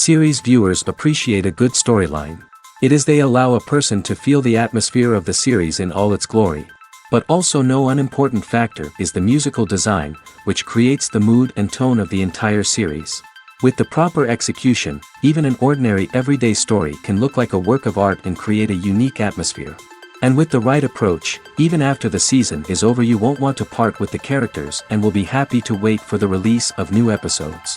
Series viewers appreciate a good storyline. It is they allow a person to feel the atmosphere of the series in all its glory. But also no unimportant factor is the musical design, which creates the mood and tone of the entire series. With the proper execution, even an ordinary everyday story can look like a work of art and create a unique atmosphere. And with the right approach, even after the season is over you won't want to part with the characters and will be happy to wait for the release of new episodes.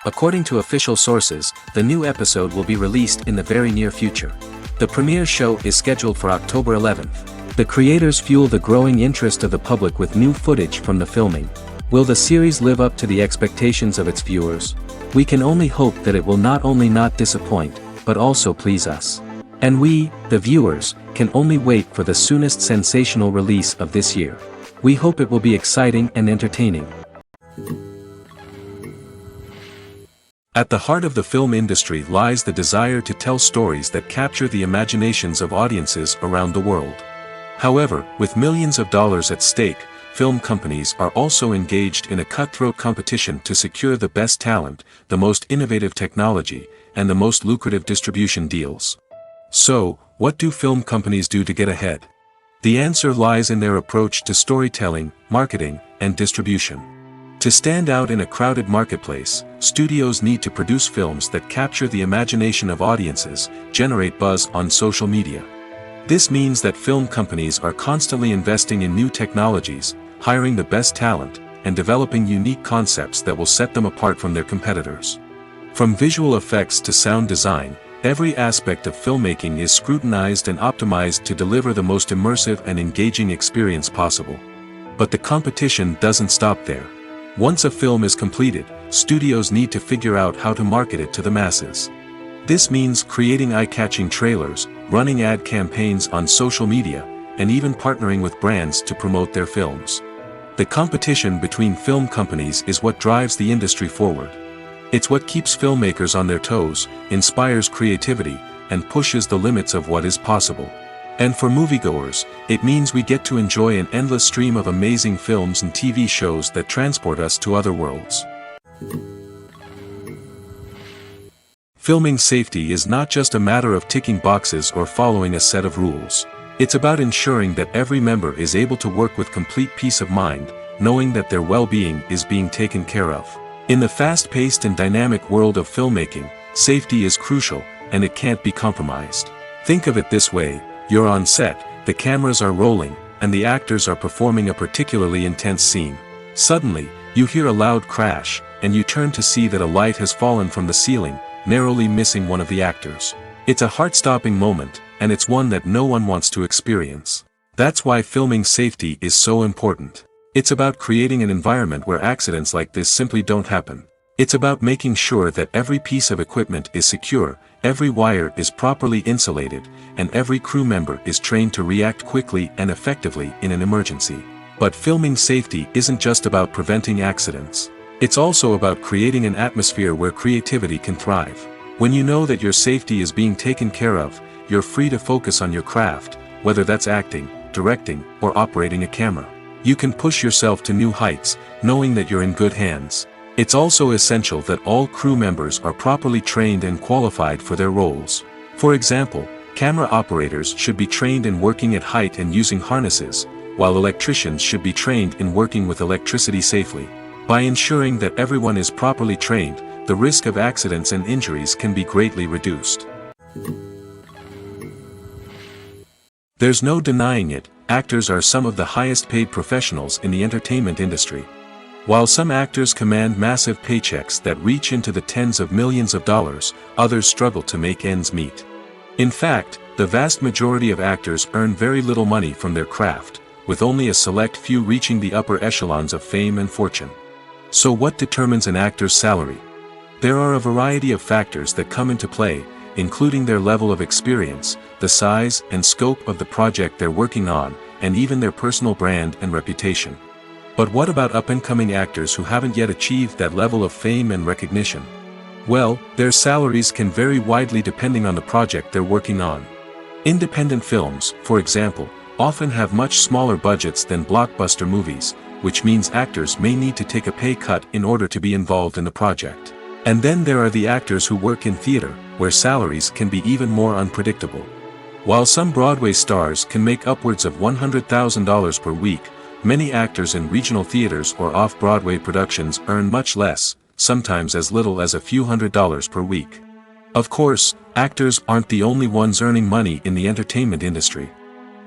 According to official sources, the new episode will be released in the very near future. The premiere show is scheduled for October 11th. The creators fuel the growing interest of the public with new footage from the filming. Will the series live up to the expectations of its viewers? We can only hope that it will not only not disappoint, but also please us. And we, the viewers, can only wait for the soonest sensational release of this year. We hope it will be exciting and entertaining. At the heart of the film industry lies the desire to tell stories that capture the imaginations of audiences around the world. However, with millions of dollars at stake, film companies are also engaged in a cutthroat competition to secure the best talent, the most innovative technology, and the most lucrative distribution deals. So, what do film companies do to get ahead? The answer lies in their approach to storytelling, marketing, and distribution. To stand out in a crowded marketplace, studios need to produce films that capture the imagination of audiences, generate buzz on social media. This means that film companies are constantly investing in new technologies, hiring the best talent, and developing unique concepts that will set them apart from their competitors. From visual effects to sound design, every aspect of filmmaking is scrutinized and optimized to deliver the most immersive and engaging experience possible. But the competition doesn't stop there. Once a film is completed, studios need to figure out how to market it to the masses. This means creating eye-catching trailers, running ad campaigns on social media, and even partnering with brands to promote their films. The competition between film companies is what drives the industry forward. It's what keeps filmmakers on their toes, inspires creativity, and pushes the limits of what is possible. And for moviegoers, it means we get to enjoy an endless stream of amazing films and TV shows that transport us to other worlds. Filming safety is not just a matter of ticking boxes or following a set of rules. It's about ensuring that every member is able to work with complete peace of mind, knowing that their well-being is being taken care of. In the fast-paced and dynamic world of filmmaking, safety is crucial, and it can't be compromised. Think of it this way: you're on set, the cameras are rolling, and the actors are performing a particularly intense scene. Suddenly, you hear a loud crash, and you turn to see that a light has fallen from the ceiling, narrowly missing one of the actors. It's a heart-stopping moment, and it's one that no one wants to experience. That's why filming safety is so important. It's about creating an environment where accidents like this simply don't happen. It's about making sure that every piece of equipment is secure, every wire is properly insulated, and every crew member is trained to react quickly and effectively in an emergency. But filming safety isn't just about preventing accidents. It's also about creating an atmosphere where creativity can thrive. When you know that your safety is being taken care of, you're free to focus on your craft, whether that's acting, directing, or operating a camera. You can push yourself to new heights, knowing that you're in good hands. It's also essential that all crew members are properly trained and qualified for their roles. For example, camera operators should be trained in working at height and using harnesses, while electricians should be trained in working with electricity safely. By ensuring that everyone is properly trained, the risk of accidents and injuries can be greatly reduced. There's no denying it, actors are some of the highest paid professionals in the entertainment industry. While some actors command massive paychecks that reach into the tens of millions of dollars, others struggle to make ends meet. In fact, the vast majority of actors earn very little money from their craft, with only a select few reaching the upper echelons of fame and fortune. So what determines an actor's salary? There are a variety of factors that come into play, including their level of experience, the size and scope of the project they're working on, and even their personal brand and reputation. But what about up-and-coming actors who haven't yet achieved that level of fame and recognition? Well, their salaries can vary widely depending on the project they're working on. Independent films, for example, often have much smaller budgets than blockbuster movies, which means actors may need to take a pay cut in order to be involved in the project. And then there are the actors who work in theater, where salaries can be even more unpredictable. While some Broadway stars can make upwards of $100,000 per week, many actors in regional theaters or off-Broadway productions earn much less, sometimes as little as a few $100s per week. Of course, actors aren't the only ones earning money in the entertainment industry.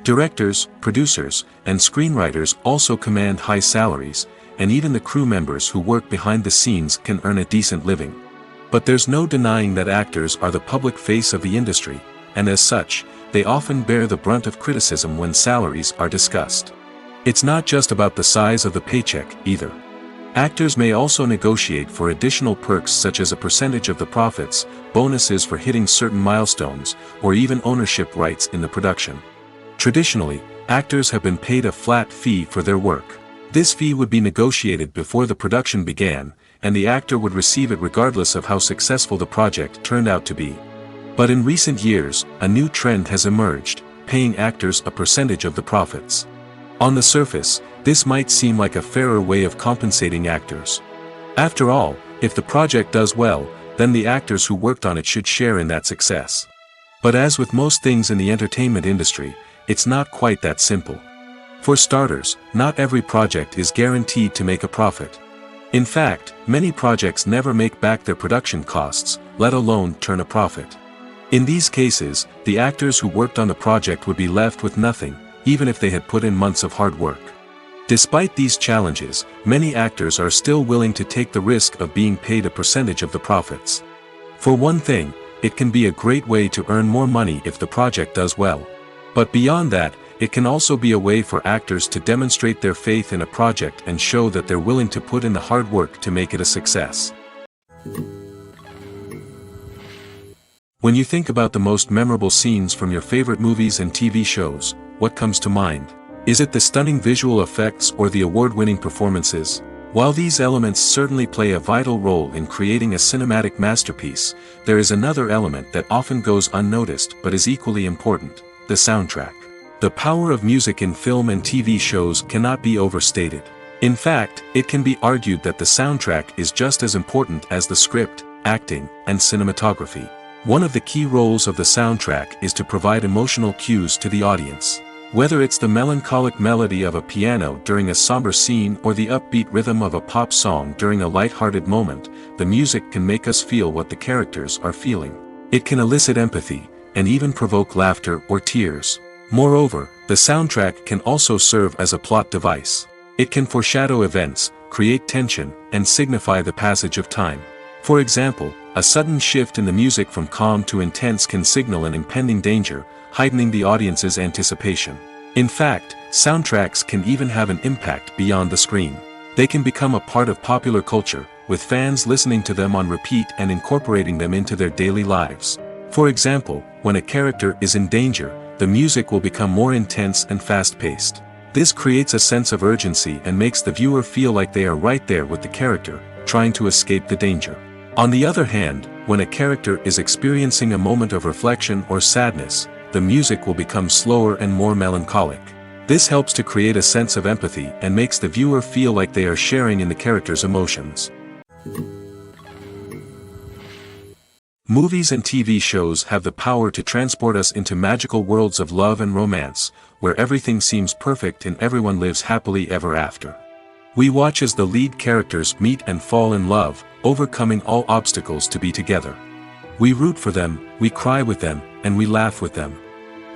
Directors, producers, and screenwriters also command high salaries, and even the crew members who work behind the scenes can earn a decent living. But there's no denying that actors are the public face of the industry, and as such, they often bear the brunt of criticism when salaries are discussed. It's not just about the size of the paycheck, either. Actors may also negotiate for additional perks such as a percentage of the profits, bonuses for hitting certain milestones, or even ownership rights in the production. Traditionally, actors have been paid a flat fee for their work. This fee would be negotiated before the production began, and the actor would receive it regardless of how successful the project turned out to be. But in recent years, a new trend has emerged, paying actors a percentage of the profits. On the surface, this might seem like a fairer way of compensating actors. After all, if the project does well, then the actors who worked on it should share in that success. But as with most things in the entertainment industry, it's not quite that simple. For starters, not every project is guaranteed to make a profit. In fact, many projects never make back their production costs, let alone turn a profit. In these cases, the actors who worked on the project would be left with nothing, even if they had put in months of hard work. Despite these challenges, many actors are still willing to take the risk of being paid a percentage of the profits. For one thing, it can be a great way to earn more money if the project does well. But beyond that, it can also be a way for actors to demonstrate their faith in a project and show that they're willing to put in the hard work to make it a success. When you think about the most memorable scenes from your favorite movies and TV shows, what comes to mind? Is it the stunning visual effects or the award-winning performances? While these elements certainly play a vital role in creating a cinematic masterpiece, there is another element that often goes unnoticed but is equally important: the soundtrack. The power of music in film and TV shows cannot be overstated. In fact, it can be argued that the soundtrack is just as important as the script, acting, and cinematography. One of the key roles of the soundtrack is to provide emotional cues to the audience. Whether it's the melancholic melody of a piano during a somber scene or the upbeat rhythm of a pop song during a light-hearted moment, the music can make us feel what the characters are feeling. It can elicit empathy, and even provoke laughter or tears. Moreover, the soundtrack can also serve as a plot device. It can foreshadow events, create tension, and signify the passage of time. For example, a sudden shift in the music from calm to intense can signal an impending danger, heightening the audience's anticipation. In fact, soundtracks can even have an impact beyond the screen. They can become a part of popular culture, with fans listening to them on repeat and incorporating them into their daily lives. For example, when a character is in danger, the music will become more intense and fast-paced. This creates a sense of urgency and makes the viewer feel like they are right there with the character, trying to escape the danger. On the other hand, when a character is experiencing a moment of reflection or sadness, the music will become slower and more melancholic. This helps to create a sense of empathy and makes the viewer feel like they are sharing in the character's emotions. Movies and TV shows have the power to transport us into magical worlds of love and romance, where everything seems perfect and everyone lives happily ever after. We watch as the lead characters meet and fall in love, overcoming all obstacles to be together. We root for them, we cry with them, and we laugh with them.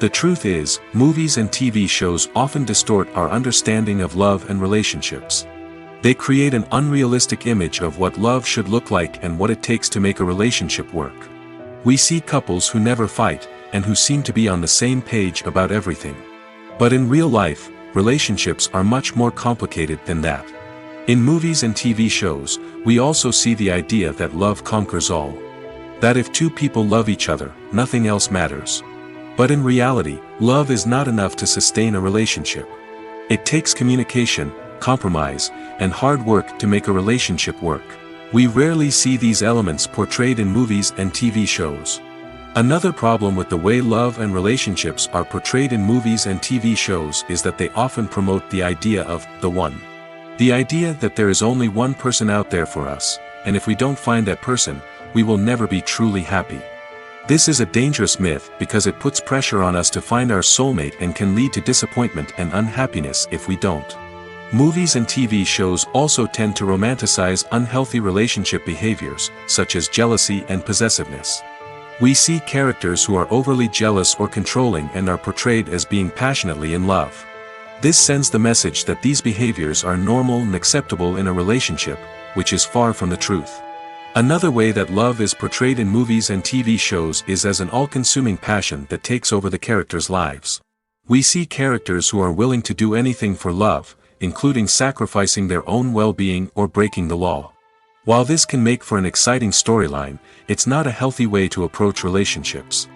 The truth is, movies and TV shows often distort our understanding of love and relationships. They create an unrealistic image of what love should look like and what it takes to make a relationship work. We see couples who never fight, and who seem to be on the same page about everything. But in real life, relationships are much more complicated than that. In movies and TV shows, we also see the idea that love conquers all. That if two people love each other, nothing else matters. But in reality, love is not enough to sustain a relationship. It takes communication, compromise, and hard work to make a relationship work. We rarely see these elements portrayed in movies and TV shows. Another problem with the way love and relationships are portrayed in movies and TV shows is that they often promote the idea of the one. The idea that there is only one person out there for us, and if we don't find that person, we will never be truly happy. This is a dangerous myth because it puts pressure on us to find our soulmate and can lead to disappointment and unhappiness if we don't. Movies and TV shows also tend to romanticize unhealthy relationship behaviors, such as jealousy and possessiveness. We see characters who are overly jealous or controlling and are portrayed as being passionately in love. This sends the message that these behaviors are normal and acceptable in a relationship, which is far from the truth. Another way that love is portrayed in movies and TV shows is as an all-consuming passion that takes over the characters' lives. We see characters who are willing to do anything for love, including sacrificing their own well-being or breaking the law. While this can make for an exciting storyline, it's not a healthy way to approach relationships.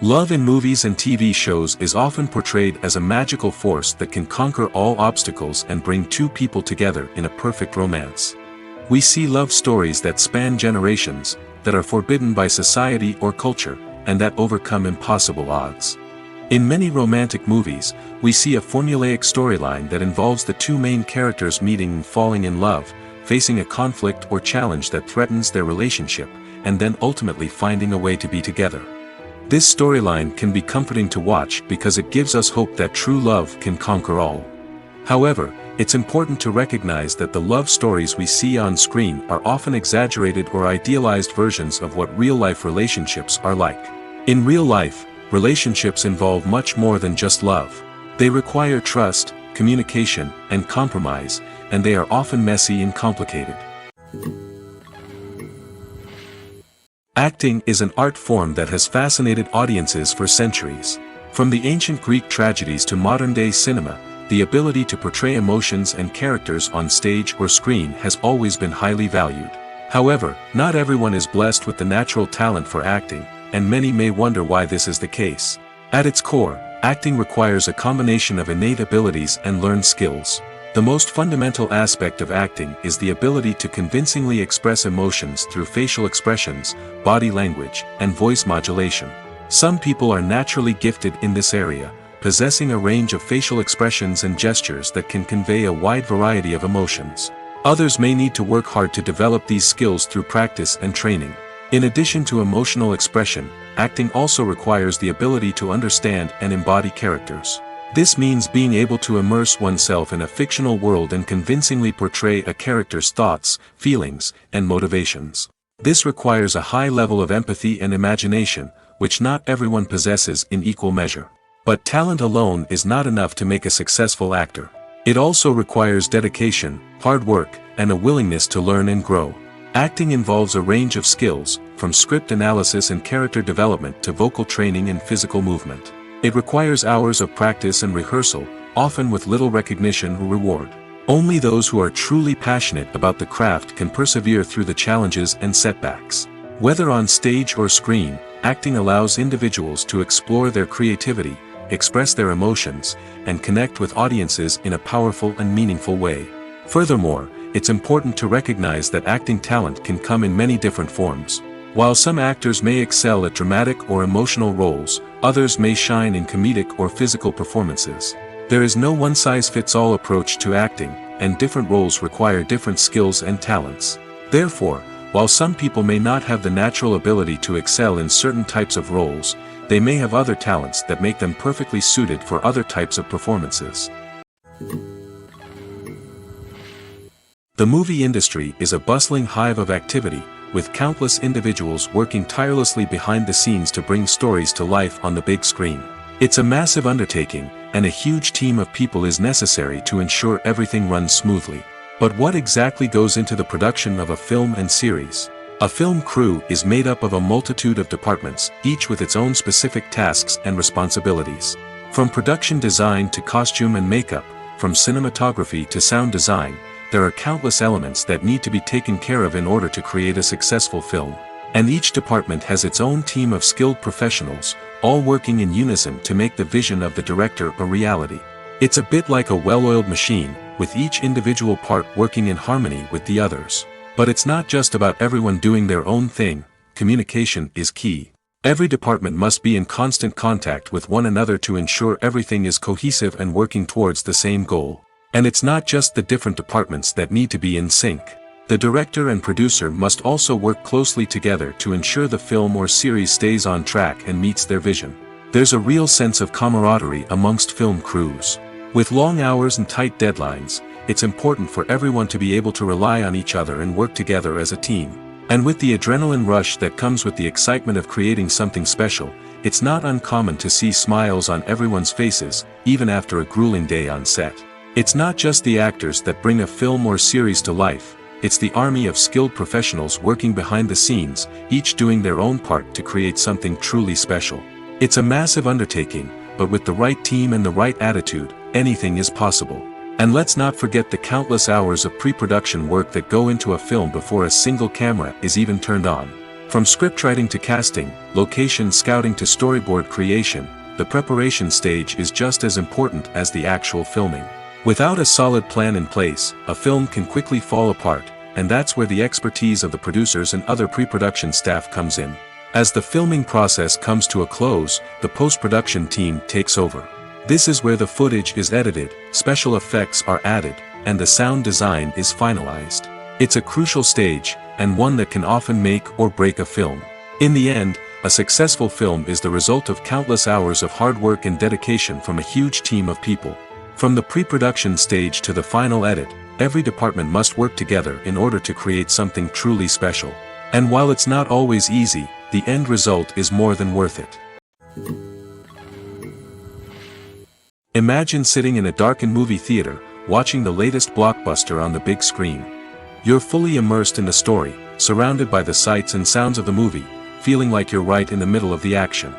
Love in movies and TV shows is often portrayed as a magical force that can conquer all obstacles and bring two people together in a perfect romance. We see love stories that span generations, that are forbidden by society or culture, and that overcome impossible odds. In many romantic movies, we see a formulaic storyline that involves the two main characters meeting and falling in love, facing a conflict or challenge that threatens their relationship, and then ultimately finding a way to be together. This storyline can be comforting to watch because it gives us hope that true love can conquer all. However, it's important to recognize that the love stories we see on screen are often exaggerated or idealized versions of what real-life relationships are like. In real life, relationships involve much more than just love. They require trust, communication, and compromise, and they are often messy and complicated. Acting is an art form that has fascinated audiences for centuries. From the ancient Greek tragedies to modern-day cinema, the ability to portray emotions and characters on stage or screen has always been highly valued. However, not everyone is blessed with the natural talent for acting, and many may wonder why this is the case. At its core, acting requires a combination of innate abilities and learned skills. The most fundamental aspect of acting is the ability to convincingly express emotions through facial expressions, body language, and voice modulation. Some people are naturally gifted in this area, possessing a range of facial expressions and gestures that can convey a wide variety of emotions. Others may need to work hard to develop these skills through practice and training. In addition to emotional expression, acting also requires the ability to understand and embody characters. This means being able to immerse oneself in a fictional world and convincingly portray a character's thoughts, feelings, and motivations. This requires a high level of empathy and imagination, which not everyone possesses in equal measure. But talent alone is not enough to make a successful actor. It also requires dedication, hard work, and a willingness to learn and grow. Acting involves a range of skills, from script analysis and character development to vocal training and physical movement. It requires hours of practice and rehearsal, often with little recognition or reward. Only those who are truly passionate about the craft can persevere through the challenges and setbacks. Whether on stage or screen, acting allows individuals to explore their creativity, express their emotions, and connect with audiences in a powerful and meaningful way. Furthermore, it's important to recognize that acting talent can come in many different forms. While some actors may excel at dramatic or emotional roles, others may shine in comedic or physical performances. There is no one-size-fits-all approach to acting, and different roles require different skills and talents. Therefore, while some people may not have the natural ability to excel in certain types of roles, they may have other talents that make them perfectly suited for other types of performances. The movie industry is a bustling hive of activity, with countless individuals working tirelessly behind the scenes to bring stories to life on the big screen. It's a massive undertaking, and a huge team of people is necessary to ensure everything runs smoothly. But what exactly goes into the production of a film and series? A film crew is made up of a multitude of departments, each with its own specific tasks and responsibilities. From production design to costume and makeup, from cinematography to sound design, there are countless elements that need to be taken care of in order to create a successful film. And each department has its own team of skilled professionals, all working in unison to make the vision of the director a reality. It's a bit like a well-oiled machine, with each individual part working in harmony with the others. But it's not just about everyone doing their own thing. Communication is key. Every department must be in constant contact with one another to ensure everything is cohesive and working towards the same goal. And it's not just the different departments that need to be in sync. The director and producer must also work closely together to ensure the film or series stays on track and meets their vision. There's a real sense of camaraderie amongst film crews. With long hours and tight deadlines, it's important for everyone to be able to rely on each other and work together as a team. And with the adrenaline rush that comes with the excitement of creating something special, it's not uncommon to see smiles on everyone's faces, even after a grueling day on set. It's not just the actors that bring a film or series to life, it's the army of skilled professionals working behind the scenes, each doing their own part to create something truly special. It's a massive undertaking, but with the right team and the right attitude, anything is possible. And let's not forget the countless hours of pre-production work that go into a film before a single camera is even turned on. From scriptwriting to casting, location scouting to storyboard creation, the preparation stage is just as important as the actual filming. Without a solid plan in place, a film can quickly fall apart, and that's where the expertise of the producers and other pre-production staff comes in. As the filming process comes to a close, the post-production team takes over. This is where the footage is edited, special effects are added, and the sound design is finalized. It's a crucial stage, and one that can often make or break a film. In the end, a successful film is the result of countless hours of hard work and dedication from a huge team of people. From the pre-production stage to the final edit, every department must work together in order to create something truly special. And while it's not always easy, the end result is more than worth it. Imagine sitting in a darkened movie theater, watching the latest blockbuster on the big screen. You're fully immersed in the story, surrounded by the sights and sounds of the movie, feeling like you're right in the middle of the action.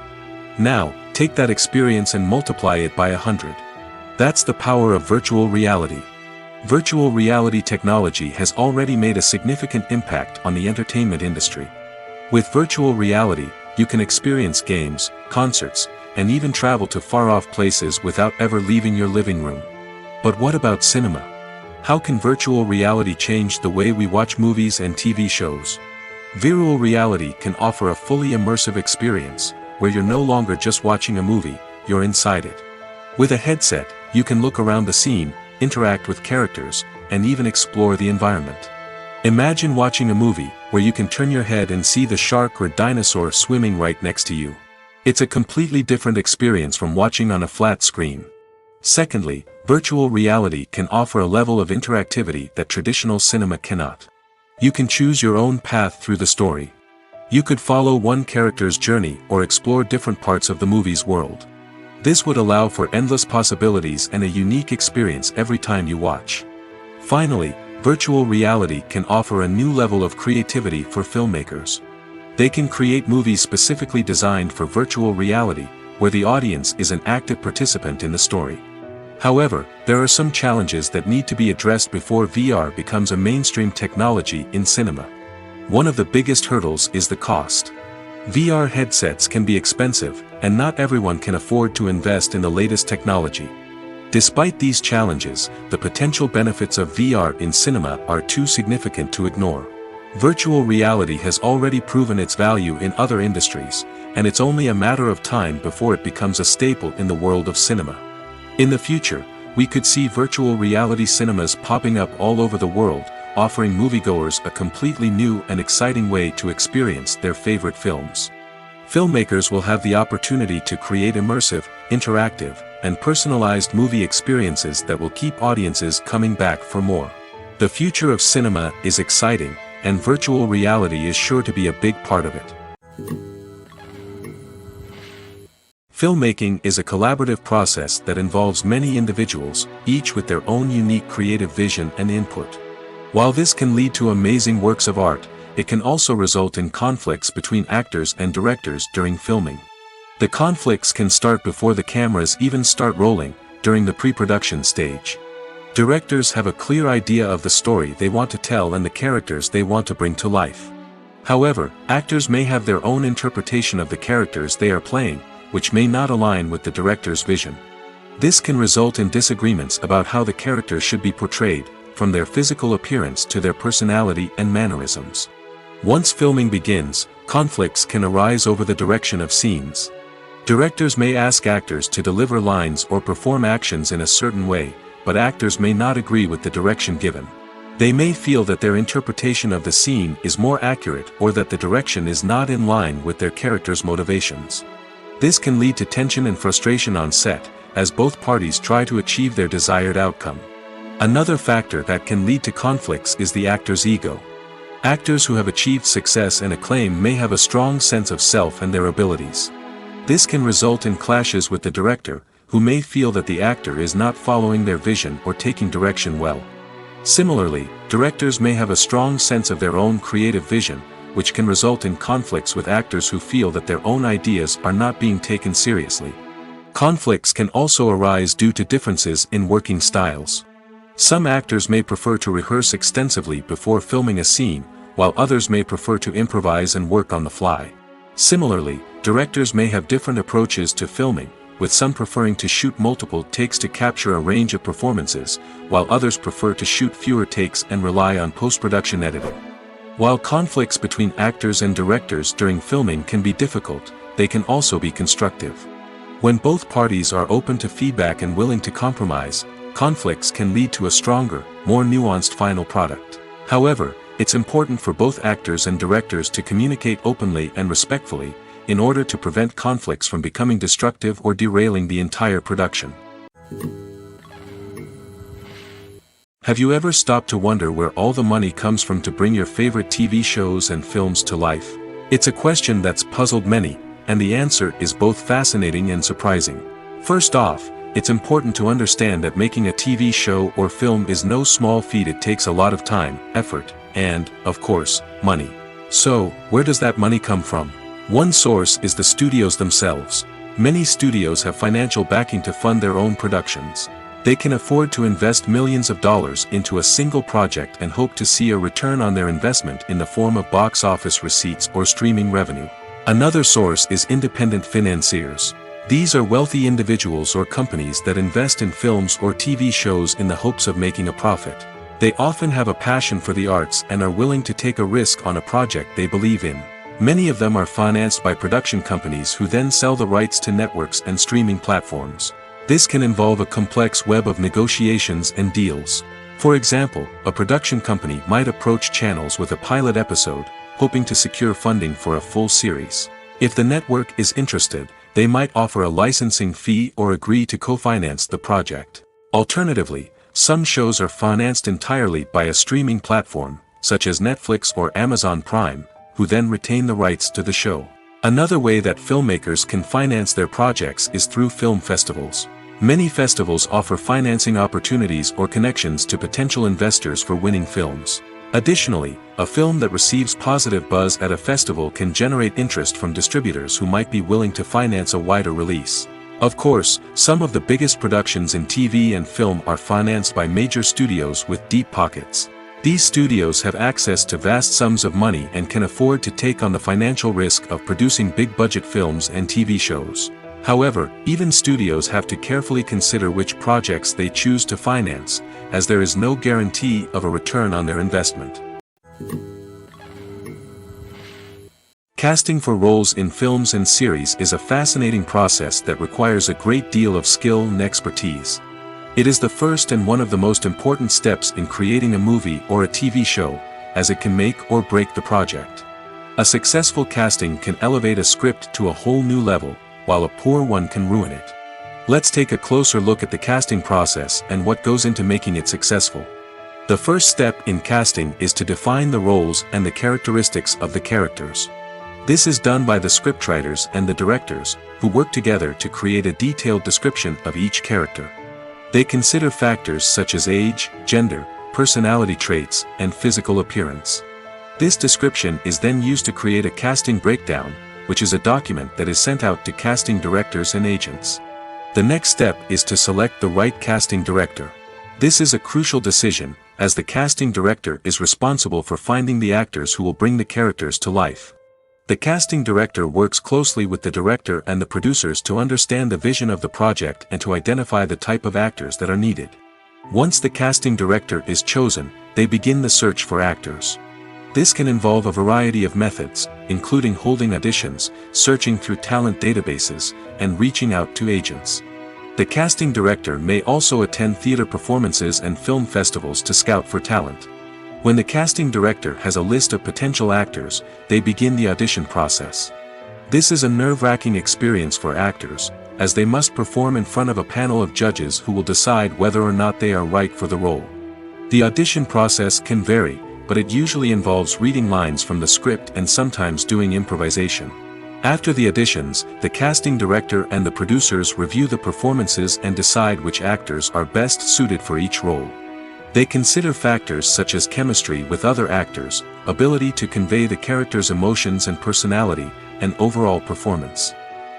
Now, take that experience and multiply it by 100. That's the power of virtual reality. Virtual reality technology has already made a significant impact on the entertainment industry. With virtual reality, you can experience games, concerts, and even travel to far-off places without ever leaving your living room. But what about cinema? How can virtual reality change the way we watch movies and TV shows? Virtual reality can offer a fully immersive experience, where you're no longer just watching a movie, you're inside it. With a headset, you can look around the scene, interact with characters, and even explore the environment. Imagine watching a movie, where you can turn your head and see the shark or dinosaur swimming right next to you. It's a completely different experience from watching on a flat screen. Secondly, virtual reality can offer a level of interactivity that traditional cinema cannot. You can choose your own path through the story. You could follow one character's journey or explore different parts of the movie's world. This would allow for endless possibilities and a unique experience every time you watch. Finally, virtual reality can offer a new level of creativity for filmmakers. They can create movies specifically designed for virtual reality, where the audience is an active participant in the story. However, there are some challenges that need to be addressed before VR becomes a mainstream technology in cinema. One of the biggest hurdles is the cost. VR headsets can be expensive, and not everyone can afford to invest in the latest technology. Despite these challenges, the potential benefits of VR in cinema are too significant to ignore. Virtual reality has already proven its value in other industries, and it's only a matter of time before it becomes a staple in the world of cinema. In the future, we could see virtual reality cinemas popping up all over the world, offering moviegoers a completely new and exciting way to experience their favorite films. Filmmakers will have the opportunity to create immersive, interactive, and personalized movie experiences that will keep audiences coming back for more. The future of cinema is exciting, and virtual reality is sure to be a big part of it. Filmmaking is a collaborative process that involves many individuals, each with their own unique creative vision and input. While this can lead to amazing works of art, it can also result in conflicts between actors and directors during filming. The conflicts can start before the cameras even start rolling, during the pre-production stage. Directors have a clear idea of the story they want to tell and the characters they want to bring to life. However, actors may have their own interpretation of the characters they are playing, which may not align with the director's vision. This can result in disagreements about how the characters should be portrayed, from their physical appearance to their personality and mannerisms. Once filming begins, conflicts can arise over the direction of scenes. Directors may ask actors to deliver lines or perform actions in a certain way, but actors may not agree with the direction given. They may feel that their interpretation of the scene is more accurate or that the direction is not in line with their character's motivations. This can lead to tension and frustration on set, as both parties try to achieve their desired outcome. Another factor that can lead to conflicts is the actor's ego. Actors who have achieved success and acclaim may have a strong sense of self and their abilities. This can result in clashes with the director, who may feel that the actor is not following their vision or taking direction well. Similarly, directors may have a strong sense of their own creative vision, which can result in conflicts with actors who feel that their own ideas are not being taken seriously. Conflicts can also arise due to differences in working styles. Some actors may prefer to rehearse extensively before filming a scene, while others may prefer to improvise and work on the fly. Similarly, directors may have different approaches to filming, with some preferring to shoot multiple takes to capture a range of performances, while others prefer to shoot fewer takes and rely on post-production editing. While conflicts between actors and directors during filming can be difficult, they can also be constructive. When both parties are open to feedback and willing to compromise, conflicts can lead to a stronger, more nuanced final product. However, it's important for both actors and directors to communicate openly and respectfully, in order to prevent conflicts from becoming destructive or derailing the entire production. Have you ever stopped to wonder where all the money comes from to bring your favorite TV shows and films to life? It's a question that's puzzled many, and the answer is both fascinating and surprising. First off, it's important to understand that making a TV show or film is no small feat. It takes a lot of time, effort, and, of course, money. So, where does that money come from? One source is the studios themselves. Many studios have financial backing to fund their own productions. They can afford to invest millions of dollars into a single project and hope to see a return on their investment in the form of box office receipts or streaming revenue. Another source is independent financiers. These are wealthy individuals or companies that invest in films or TV shows in the hopes of making a profit. They often have a passion for the arts and are willing to take a risk on a project they believe in. Many of them are financed by production companies who then sell the rights to networks and streaming platforms. This can involve a complex web of negotiations and deals. For example, a production company might approach channels with a pilot episode, hoping to secure funding for a full series. If the network is interested, they might offer a licensing fee or agree to co-finance the project. Alternatively, some shows are financed entirely by a streaming platform, such as Netflix or Amazon Prime, who then retain the rights to the show. Another way that filmmakers can finance their projects is through film festivals. Many festivals offer financing opportunities or connections to potential investors for winning films. Additionally, a film that receives positive buzz at a festival can generate interest from distributors who might be willing to finance a wider release. Of course, some of the biggest productions in TV and film are financed by major studios with deep pockets. These studios have access to vast sums of money and can afford to take on the financial risk of producing big-budget films and TV shows. However, even studios have to carefully consider which projects they choose to finance, as there is no guarantee of a return on their investment. Casting for roles in films and series is a fascinating process that requires a great deal of skill and expertise. It is the first and one of the most important steps in creating a movie or a TV show, as it can make or break the project. A successful casting can elevate a script to a whole new level, while a poor one can ruin it. Let's take a closer look at the casting process and what goes into making it successful. The first step in casting is to define the roles and the characteristics of the characters. This is done by the scriptwriters and the directors, who work together to create a detailed description of each character. They consider factors such as age, gender, personality traits, and physical appearance. This description is then used to create a casting breakdown, which is a document that is sent out to casting directors and agents. The next step is to select the right casting director. This is a crucial decision, as the casting director is responsible for finding the actors who will bring the characters to life. The casting director works closely with the director and the producers to understand the vision of the project and to identify the type of actors that are needed. Once the casting director is chosen, they begin the search for actors. This can involve a variety of methods, including holding auditions, searching through talent databases, and reaching out to agents. The casting director may also attend theater performances and film festivals to scout for talent. When the casting director has a list of potential actors, they begin the audition process. This is a nerve-wracking experience for actors, as they must perform in front of a panel of judges who will decide whether or not they are right for the role. The audition process can vary, but it usually involves reading lines from the script and sometimes doing improvisation. After the auditions, the casting director and the producers review the performances and decide which actors are best suited for each role. They consider factors such as chemistry with other actors, ability to convey the character's emotions and personality, and overall performance.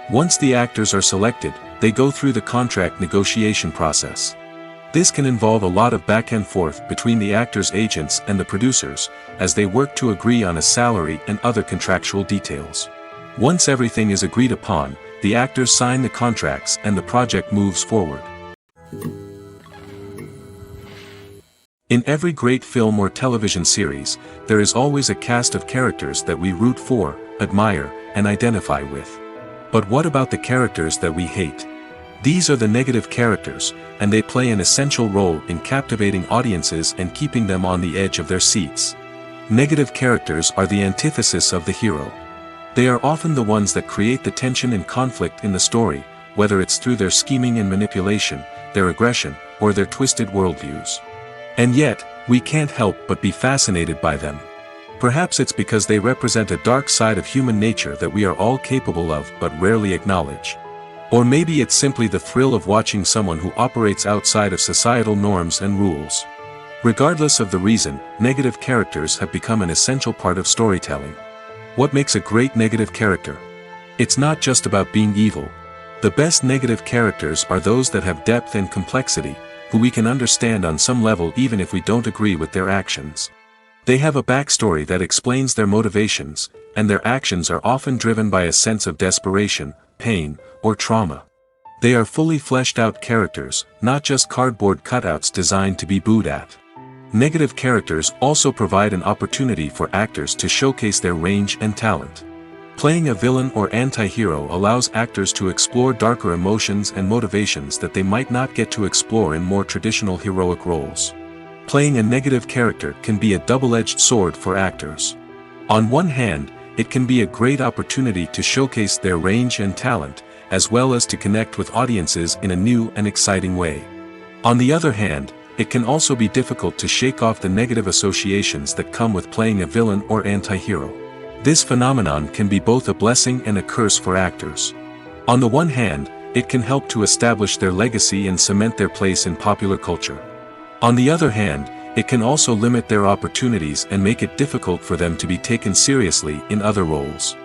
Once the actors are selected, they go through the contract negotiation process. This can involve a lot of back and forth between the actors' agents and the producers, as they work to agree on a salary and other contractual details. Once everything is agreed upon, the actors sign the contracts and the project moves forward. In every great film or television series, there is always a cast of characters that we root for, admire, and identify with. But what about the characters that we hate? These are the negative characters, and they play an essential role in captivating audiences and keeping them on the edge of their seats. Negative characters are the antithesis of the hero. They are often the ones that create the tension and conflict in the story, whether it's through their scheming and manipulation, their aggression, or their twisted worldviews. And yet, we can't help but be fascinated by them. Perhaps it's because they represent a dark side of human nature that we are all capable of but rarely acknowledge. Or maybe it's simply the thrill of watching someone who operates outside of societal norms and rules. Regardless of the reason, negative characters have become an essential part of storytelling. What makes a great negative character? It's not just about being evil. The best negative characters are those that have depth and complexity, who we can understand on some level even if we don't agree with their actions. They have a backstory that explains their motivations, and their actions are often driven by a sense of desperation, pain, or trauma. They are fully fleshed out characters, not just cardboard cutouts designed to be booed at. Negative characters also provide an opportunity for actors to showcase their range and talent. Playing a villain or anti-hero allows actors to explore darker emotions and motivations that they might not get to explore in more traditional heroic roles. Playing a negative character can be a double-edged sword for actors. On one hand, it can be a great opportunity to showcase their range and talent, as well as to connect with audiences in a new and exciting way. On the other hand, it can also be difficult to shake off the negative associations that come with playing a villain or anti-hero. This phenomenon can be both a blessing and a curse for actors. On the one hand, it can help to establish their legacy and cement their place in popular culture. On the other hand, it can also limit their opportunities and make it difficult for them to be taken seriously in other roles.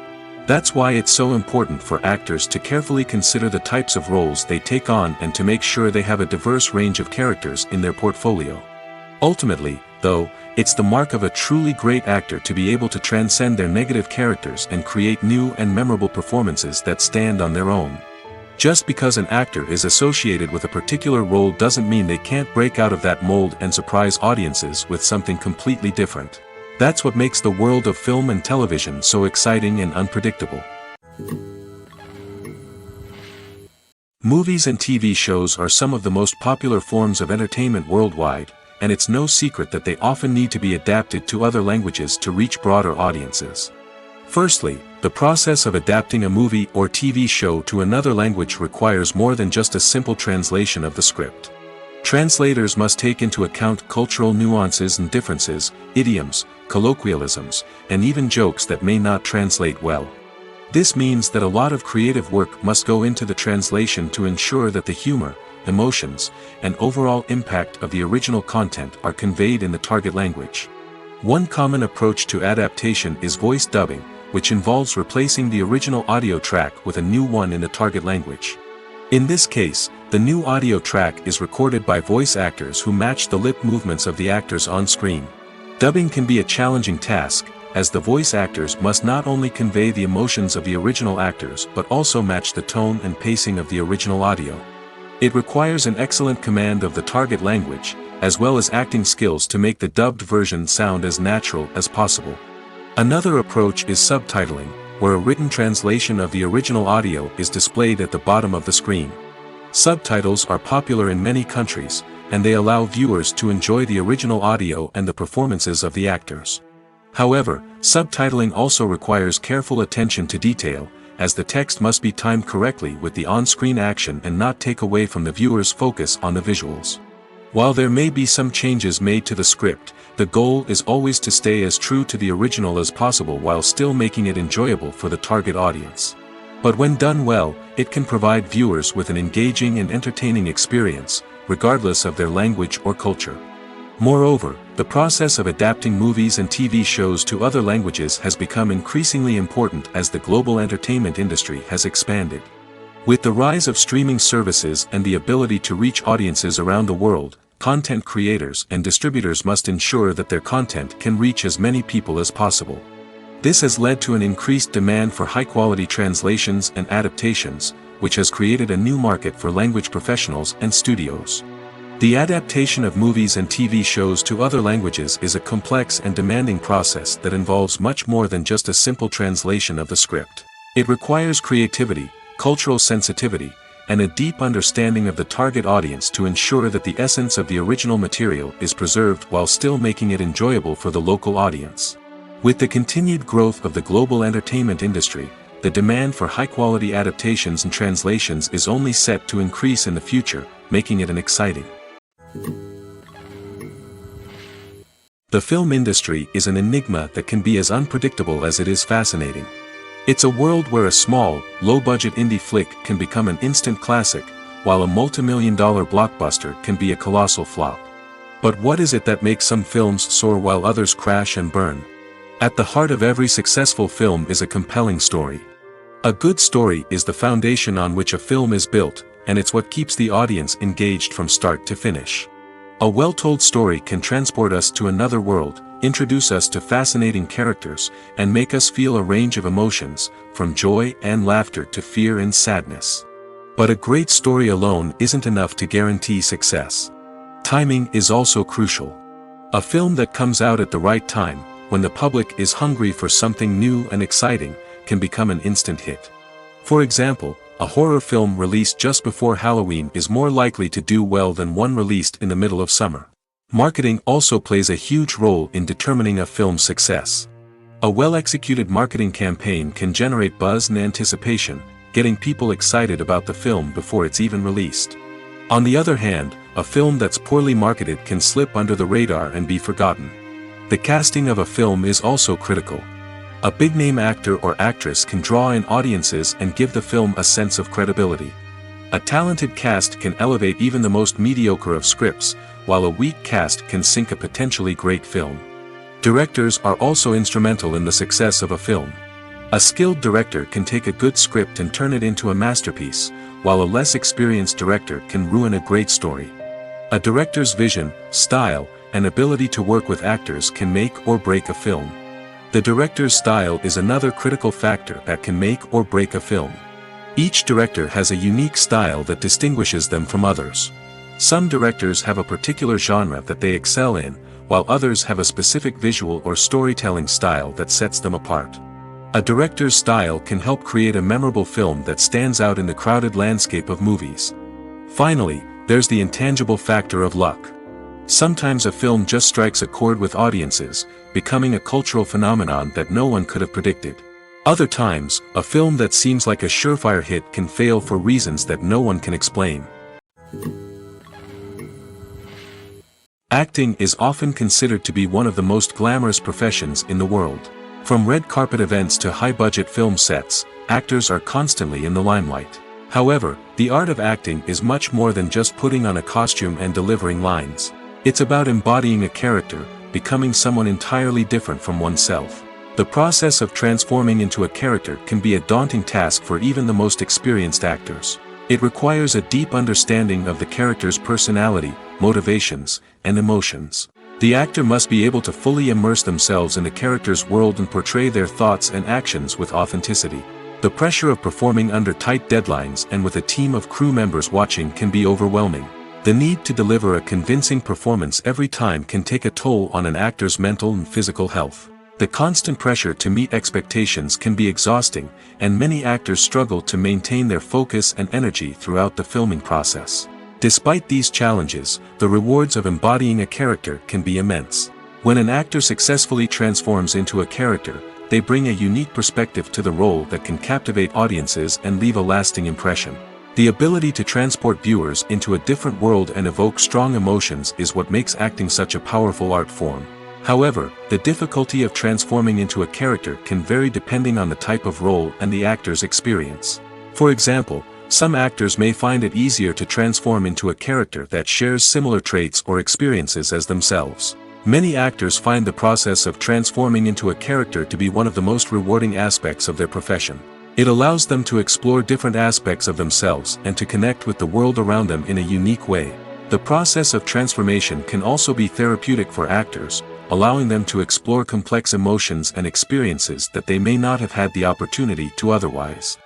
That's why it's so important for actors to carefully consider the types of roles they take on and to make sure they have a diverse range of characters in their portfolio. Ultimately, though, it's the mark of a truly great actor to be able to transcend their negative characters and create new and memorable performances that stand on their own. Just because an actor is associated with a particular role doesn't mean they can't break out of that mold and surprise audiences with something completely different. That's what makes the world of film and television so exciting and unpredictable. Movies and TV shows are some of the most popular forms of entertainment worldwide, and it's no secret that they often need to be adapted to other languages to reach broader audiences. Firstly, the process of adapting a movie or TV show to another language requires more than just a simple translation of the script. Translators must take into account cultural nuances and differences, idioms, colloquialisms, and even jokes that may not translate well. This means that a lot of creative work must go into the translation to ensure that the humor, emotions, and overall impact of the original content are conveyed in the target language. One common approach to adaptation is voice dubbing, which involves replacing the original audio track with a new one in the target language. In this case, the new audio track is recorded by voice actors who match the lip movements of the actors on screen. Dubbing can be a challenging task, as the voice actors must not only convey the emotions of the original actors but also match the tone and pacing of the original audio. It requires an excellent command of the target language, as well as acting skills to make the dubbed version sound as natural as possible. Another approach is subtitling, where a written translation of the original audio is displayed at the bottom of the screen. Subtitles are popular in many countries, and they allow viewers to enjoy the original audio and the performances of the actors. However, subtitling also requires careful attention to detail, as the text must be timed correctly with the on-screen action and not take away from the viewer's focus on the visuals. While there may be some changes made to the script, the goal is always to stay as true to the original as possible while still making it enjoyable for the target audience. But when done well, it can provide viewers with an engaging and entertaining experience, regardless of their language or culture. Moreover, the process of adapting movies and TV shows to other languages has become increasingly important as the global entertainment industry has expanded. With the rise of streaming services and the ability to reach audiences around the world, content creators and distributors must ensure that their content can reach as many people as possible. This has led to an increased demand for high-quality translations and adaptations, which has created a new market for language professionals and studios. The adaptation of movies and TV shows to other languages is a complex and demanding process that involves much more than just a simple translation of the script. It requires creativity, cultural sensitivity, and a deep understanding of the target audience to ensure that the essence of the original material is preserved while still making it enjoyable for the local audience. With the continued growth of the global entertainment industry, the demand for high-quality adaptations and translations is only set to increase in the future, making it an exciting. The film industry is an enigma that can be as unpredictable as it is fascinating. It's a world where a small, low-budget indie flick can become an instant classic, while a multi-million-dollar blockbuster can be a colossal flop. But what is it that makes some films soar while others crash and burn? At the heart of every successful film is a compelling story. A good story is the foundation on which a film is built, and it's what keeps the audience engaged from start to finish. A well-told story can transport us to another world, introduce us to fascinating characters, and make us feel a range of emotions, from joy and laughter to fear and sadness. But a great story alone isn't enough to guarantee success. Timing is also crucial. A film that comes out at the right time, when the public is hungry for something new and exciting, can become an instant hit. For example, a horror film released just before Halloween is more likely to do well than one released in the middle of summer. Marketing also plays a huge role in determining a film's success. A well-executed marketing campaign can generate buzz and anticipation, getting people excited about the film before it's even released. On the other hand, a film that's poorly marketed can slip under the radar and be forgotten. The casting of a film is also critical. A big-name actor or actress can draw in audiences and give the film a sense of credibility. A talented cast can elevate even the most mediocre of scripts, while a weak cast can sink a potentially great film. Directors are also instrumental in the success of a film. A skilled director can take a good script and turn it into a masterpiece, while a less experienced director can ruin a great story. A director's vision, style, and ability to work with actors can make or break a film. The director's style is another critical factor that can make or break a film. Each director has a unique style that distinguishes them from others. Some directors have a particular genre that they excel in, while others have a specific visual or storytelling style that sets them apart. A director's style can help create a memorable film that stands out in the crowded landscape of movies. Finally, there's the intangible factor of luck. Sometimes a film just strikes a chord with audiences, becoming a cultural phenomenon that no one could have predicted. Other times, a film that seems like a surefire hit can fail for reasons that no one can explain. Acting is often considered to be one of the most glamorous professions in the world. From red carpet events to high-budget film sets, actors are constantly in the limelight. However, the art of acting is much more than just putting on a costume and delivering lines. It's about embodying a character, becoming someone entirely different from oneself. The process of transforming into a character can be a daunting task for even the most experienced actors. It requires a deep understanding of the character's personality, motivations, and emotions. The actor must be able to fully immerse themselves in the character's world and portray their thoughts and actions with authenticity. The pressure of performing under tight deadlines and with a team of crew members watching can be overwhelming. The need to deliver a convincing performance every time can take a toll on an actor's mental and physical health. The constant pressure to meet expectations can be exhausting, and many actors struggle to maintain their focus and energy throughout the filming process. Despite these challenges, the rewards of embodying a character can be immense. When an actor successfully transforms into a character, they bring a unique perspective to the role that can captivate audiences and leave a lasting impression. The ability to transport viewers into a different world and evoke strong emotions is what makes acting such a powerful art form. However, the difficulty of transforming into a character can vary depending on the type of role and the actor's experience. For example, some actors may find it easier to transform into a character that shares similar traits or experiences as themselves. Many actors find the process of transforming into a character to be one of the most rewarding aspects of their profession. It allows them to explore different aspects of themselves and to connect with the world around them in a unique way. The process of transformation can also be therapeutic for actors, allowing them to explore complex emotions and experiences that they may not have had the opportunity to otherwise.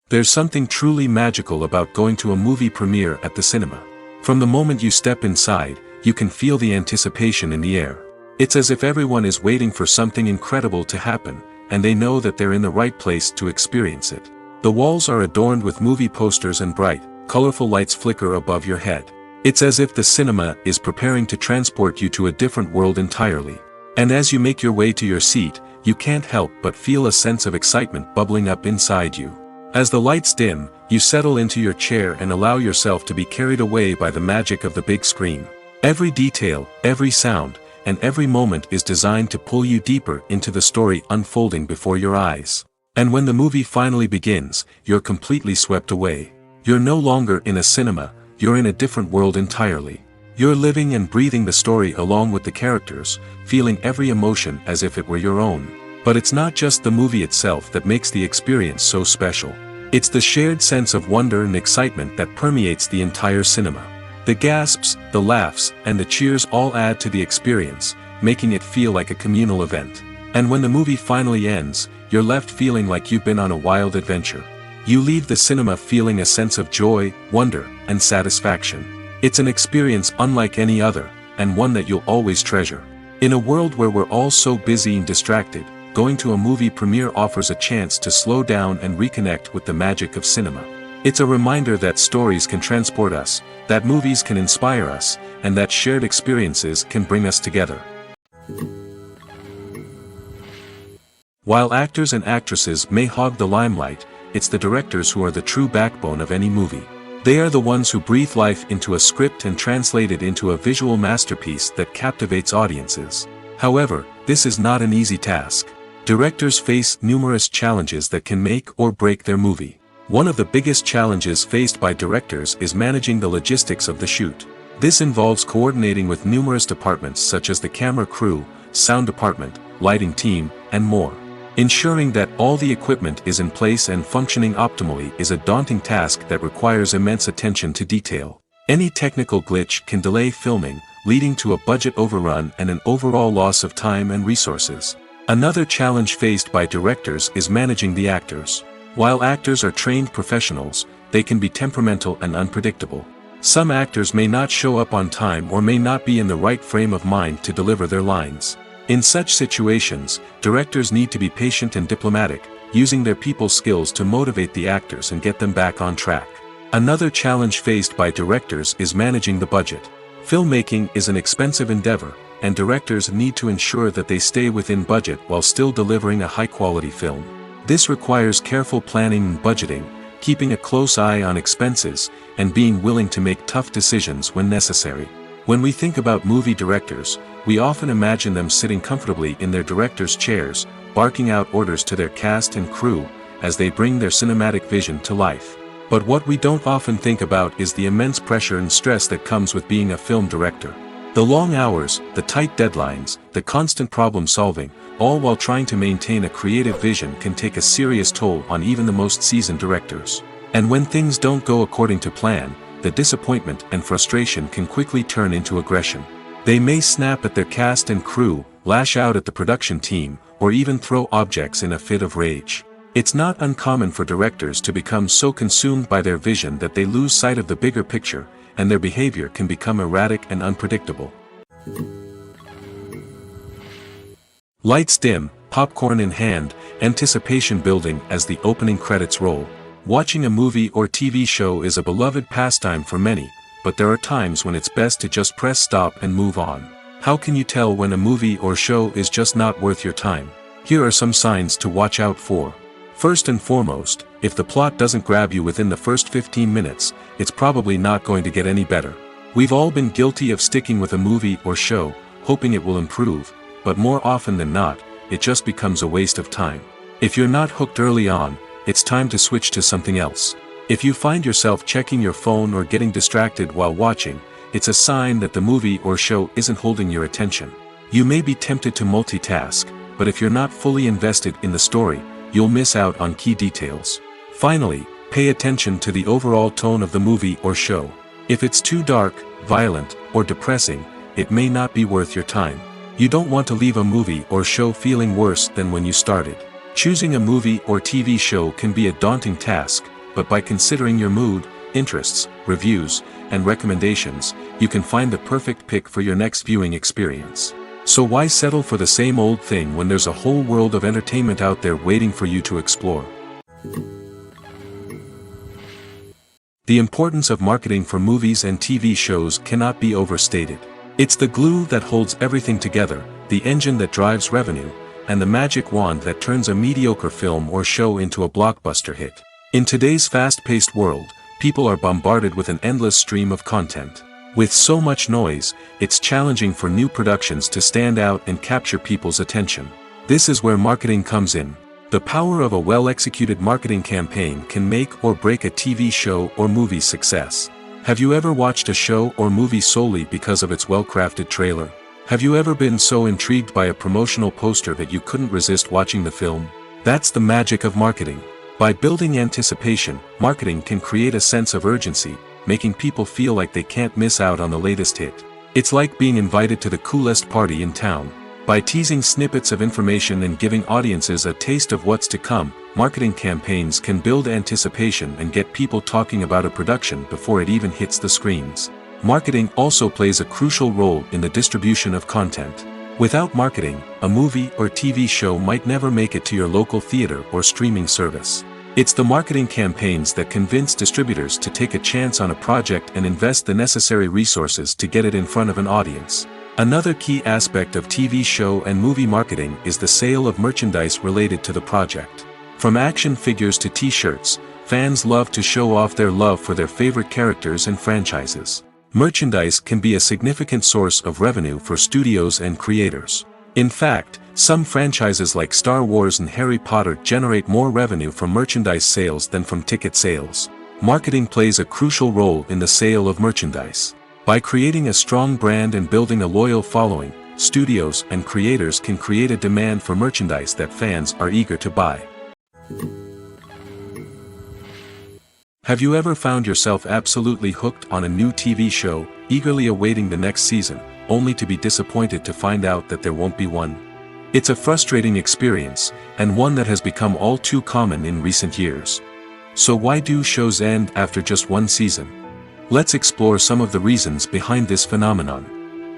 There's something truly magical about going to a movie premiere at the cinema. From the moment you step inside, you can feel the anticipation in the air. It's as if everyone is waiting for something incredible to happen, and they know that they're in the right place to experience it. The walls are adorned with movie posters and bright, colorful lights flicker above your head. It's as if the cinema is preparing to transport you to a different world entirely. And as you make your way to your seat, you can't help but feel a sense of excitement bubbling up inside you. As the lights dim, you settle into your chair and allow yourself to be carried away by the magic of the big screen. Every detail, every sound, and every moment is designed to pull you deeper into the story unfolding before your eyes. And when the movie finally begins, you're completely swept away. You're no longer in a cinema, you're in a different world entirely. You're living and breathing the story along with the characters, feeling every emotion as if it were your own. But it's not just the movie itself that makes the experience so special. It's the shared sense of wonder and excitement that permeates the entire cinema. The gasps, the laughs, and the cheers all add to the experience, making it feel like a communal event. And when the movie finally ends, you're left feeling like you've been on a wild adventure. You leave the cinema feeling a sense of joy, wonder, and satisfaction. It's an experience unlike any other, and one that you'll always treasure. In a world where we're all so busy and distracted, going to a movie premiere offers a chance to slow down and reconnect with the magic of cinema. It's a reminder that stories can transport us, that movies can inspire us, and that shared experiences can bring us together. While actors and actresses may hog the limelight, it's the directors who are the true backbone of any movie. They are the ones who breathe life into a script and translate it into a visual masterpiece that captivates audiences. However, this is not an easy task. Directors face numerous challenges that can make or break their movie. One of the biggest challenges faced by directors is managing the logistics of the shoot. This involves coordinating with numerous departments such as the camera crew, sound department, lighting team, and more. Ensuring that all the equipment is in place and functioning optimally is a daunting task that requires immense attention to detail. Any technical glitch can delay filming, leading to a budget overrun and an overall loss of time and resources. Another challenge faced by directors is managing the actors. While actors are trained professionals, they can be temperamental and unpredictable. Some actors may not show up on time or may not be in the right frame of mind to deliver their lines. In such situations, directors need to be patient and diplomatic, using their people skills to motivate the actors and get them back on track. Another challenge faced by directors is managing the budget. Filmmaking is an expensive endeavor, and directors need to ensure that they stay within budget while still delivering a high-quality film. This requires careful planning and budgeting, keeping a close eye on expenses, and being willing to make tough decisions when necessary. When we think about movie directors, we often imagine them sitting comfortably in their director's chairs, barking out orders to their cast and crew, as they bring their cinematic vision to life. But what we don't often think about is the immense pressure and stress that comes with being a film director. The long hours, the tight deadlines, the constant problem solving, all while trying to maintain a creative vision can take a serious toll on even the most seasoned directors. And when things don't go according to plan, the disappointment and frustration can quickly turn into aggression. They may snap at their cast and crew, lash out at the production team, or even throw objects in a fit of rage. It's not uncommon for directors to become so consumed by their vision that they lose sight of the bigger picture, and their behavior can become erratic and unpredictable. Lights dim, popcorn in hand, anticipation building as the opening credits roll. Watching a movie or TV show is a beloved pastime for many, but there are times when it's best to just press stop and move on. How can you tell when a movie or show is just not worth your time? Here are some signs to watch out for. First and foremost, if the plot doesn't grab you within the first 15 minutes, it's probably not going to get any better. We've all been guilty of sticking with a movie or show, hoping it will improve, but more often than not, it just becomes a waste of time. If you're not hooked early on, it's time to switch to something else. If you find yourself checking your phone or getting distracted while watching, it's a sign that the movie or show isn't holding your attention. You may be tempted to multitask, but if you're not fully invested in the story, you'll miss out on key details. Finally, pay attention to the overall tone of the movie or show. If it's too dark, violent, or depressing, it may not be worth your time. You don't want to leave a movie or show feeling worse than when you started. Choosing a movie or TV show can be a daunting task, but by considering your mood, interests, reviews, and recommendations, you can find the perfect pick for your next viewing experience. So why settle for the same old thing when there's a whole world of entertainment out there waiting for you to explore? The importance of marketing for movies and TV shows cannot be overstated. It's the glue that holds everything together, the engine that drives revenue, and the magic wand that turns a mediocre film or show into a blockbuster hit. In today's fast-paced world, people are bombarded with an endless stream of content. With so much noise, it's challenging for new productions to stand out and capture people's attention. This is where marketing comes in. The power of a well-executed marketing campaign can make or break a TV show or movie's success. Have you ever watched a show or movie solely because of its well-crafted trailer? Have you ever been so intrigued by a promotional poster that you couldn't resist watching the film? That's the magic of marketing. By building anticipation, marketing can create a sense of urgency, making people feel like they can't miss out on the latest hit. It's like being invited to the coolest party in town. By teasing snippets of information and giving audiences a taste of what's to come, marketing campaigns can build anticipation and get people talking about a production before it even hits the screens. Marketing also plays a crucial role in the distribution of content. Without marketing, a movie or TV show might never make it to your local theater or streaming service. It's the marketing campaigns that convince distributors to take a chance on a project and invest the necessary resources to get it in front of an audience. Another key aspect of TV show and movie marketing is the sale of merchandise related to the project. From action figures to t-shirts, fans love to show off their love for their favorite characters and franchises. Merchandise can be a significant source of revenue for studios and creators. In fact, some franchises like Star Wars and Harry Potter generate more revenue from merchandise sales than from ticket sales. Marketing plays a crucial role in the sale of merchandise. By creating a strong brand and building a loyal following, studios and creators can create a demand for merchandise that fans are eager to buy. Have you ever found yourself absolutely hooked on a new TV show, eagerly awaiting the next season, only to be disappointed to find out that there won't be one? It's a frustrating experience, and one that has become all too common in recent years. So why do shows end after just one season? Let's explore some of the reasons behind this phenomenon.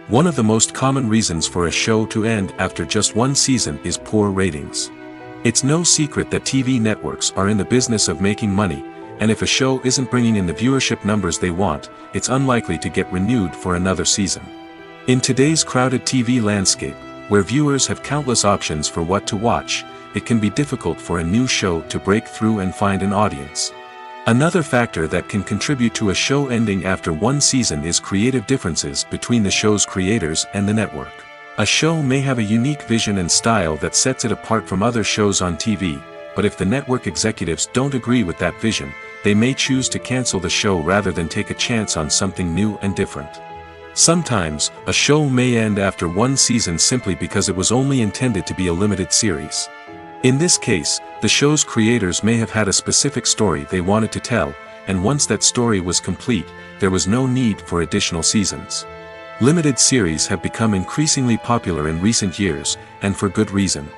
One of the most common reasons for a show to end after just one season is poor ratings. It's no secret that TV networks are in the business of making money, and if a show isn't bringing in the viewership numbers they want, it's unlikely to get renewed for another season. In today's crowded TV landscape, where viewers have countless options for what to watch, it can be difficult for a new show to break through and find an audience. Another factor that can contribute to a show ending after one season is creative differences between the show's creators and the network. A show may have a unique vision and style that sets it apart from other shows on TV, but if the network executives don't agree with that vision, they may choose to cancel the show rather than take a chance on something new and different. Sometimes, a show may end after one season simply because it was only intended to be a limited series. In this case, the show's creators may have had a specific story they wanted to tell, and once that story was complete, there was no need for additional seasons. Limited series have become increasingly popular in recent years, and for good reason.